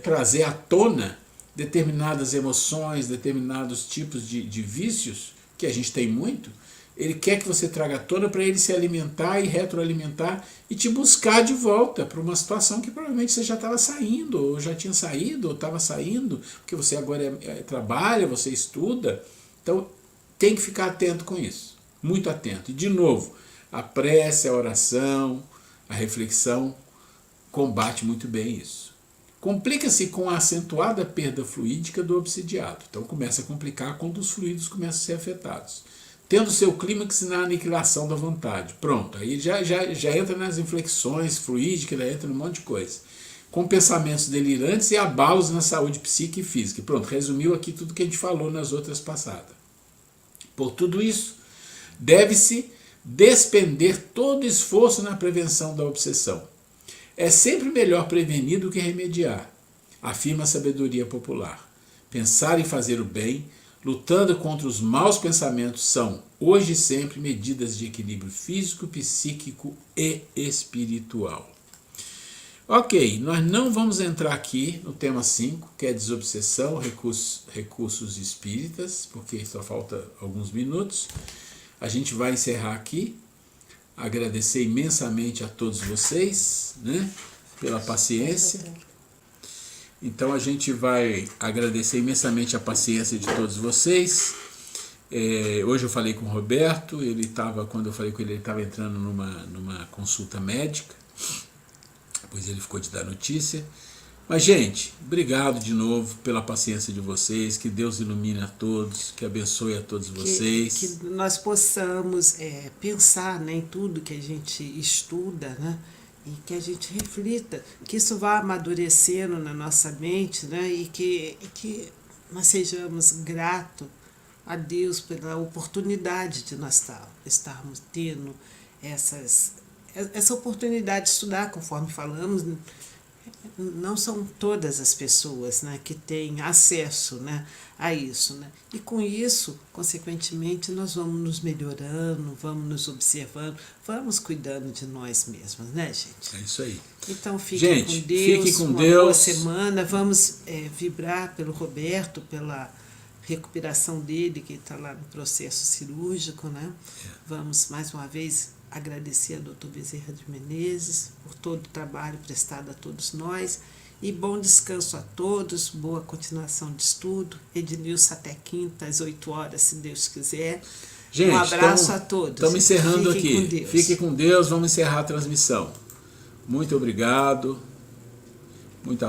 trazer à tona determinadas emoções, determinados tipos de vícios, que a gente tem muito. Ele quer que você traga à tona para ele se alimentar e retroalimentar e te buscar de volta para uma situação que provavelmente você já estava saindo, ou já tinha saído, ou estava saindo, porque você agora trabalha, você estuda. Então tem que ficar atento com isso, muito atento. E de novo, a prece, a oração, a reflexão combate muito bem isso. Complica-se com a acentuada perda fluídica do obsidiado. Então começa a complicar quando os fluidos começam a ser afetados. Tendo seu clímax na aniquilação da vontade. Pronto, aí já entra nas inflexões fluídicas, já entra num monte de coisa. Com pensamentos delirantes e abalos na saúde psíquica e física. Pronto, resumiu aqui tudo que a gente falou nas outras passadas. Por tudo isso, deve-se despender todo esforço na prevenção da obsessão. É sempre melhor prevenir do que remediar, afirma a sabedoria popular. Pensar em fazer o bem, lutando contra os maus pensamentos, são, hoje e sempre, medidas de equilíbrio físico, psíquico e espiritual. Ok, nós não vamos entrar aqui no tema 5, que é desobsessão, recursos espíritas, porque só falta alguns minutos. A gente vai encerrar aqui. Agradecer imensamente a todos vocês, né, pela paciência. Então a gente vai agradecer imensamente a paciência de todos vocês. Hoje eu falei com o Roberto, quando eu falei com ele estava entrando numa consulta médica, depois ele ficou de dar notícia. Mas, gente, obrigado de novo pela paciência de vocês, que Deus ilumine a todos, que abençoe a todos vocês. Que nós possamos pensar, né, em tudo que a gente estuda, né, e que a gente reflita, que isso vá amadurecendo na nossa mente, né, e que nós sejamos gratos a Deus pela oportunidade de nós estarmos tendo essa oportunidade de estudar, conforme falamos. Não são todas as pessoas, né, que têm acesso, né, a isso, né? E com isso, consequentemente, nós vamos nos melhorando, vamos nos observando, vamos cuidando de nós mesmos, né, gente? É isso aí. Então fiquem com Deus, fiquem com uma Deus. Boa semana. Vamos vibrar pelo Roberto, pela recuperação dele, que está lá no processo cirúrgico, né? Vamos mais uma vez agradecer a Dr. Bezerra de Menezes por todo o trabalho prestado a todos nós e bom descanso a todos, boa continuação de estudo. Ednilson até quinta, às 8 horas, se Deus quiser. Gente, um abraço a todos. Estamos encerrando Fiquem aqui. Com Deus. Fiquem com Deus, vamos encerrar a transmissão. Muito obrigado. Muita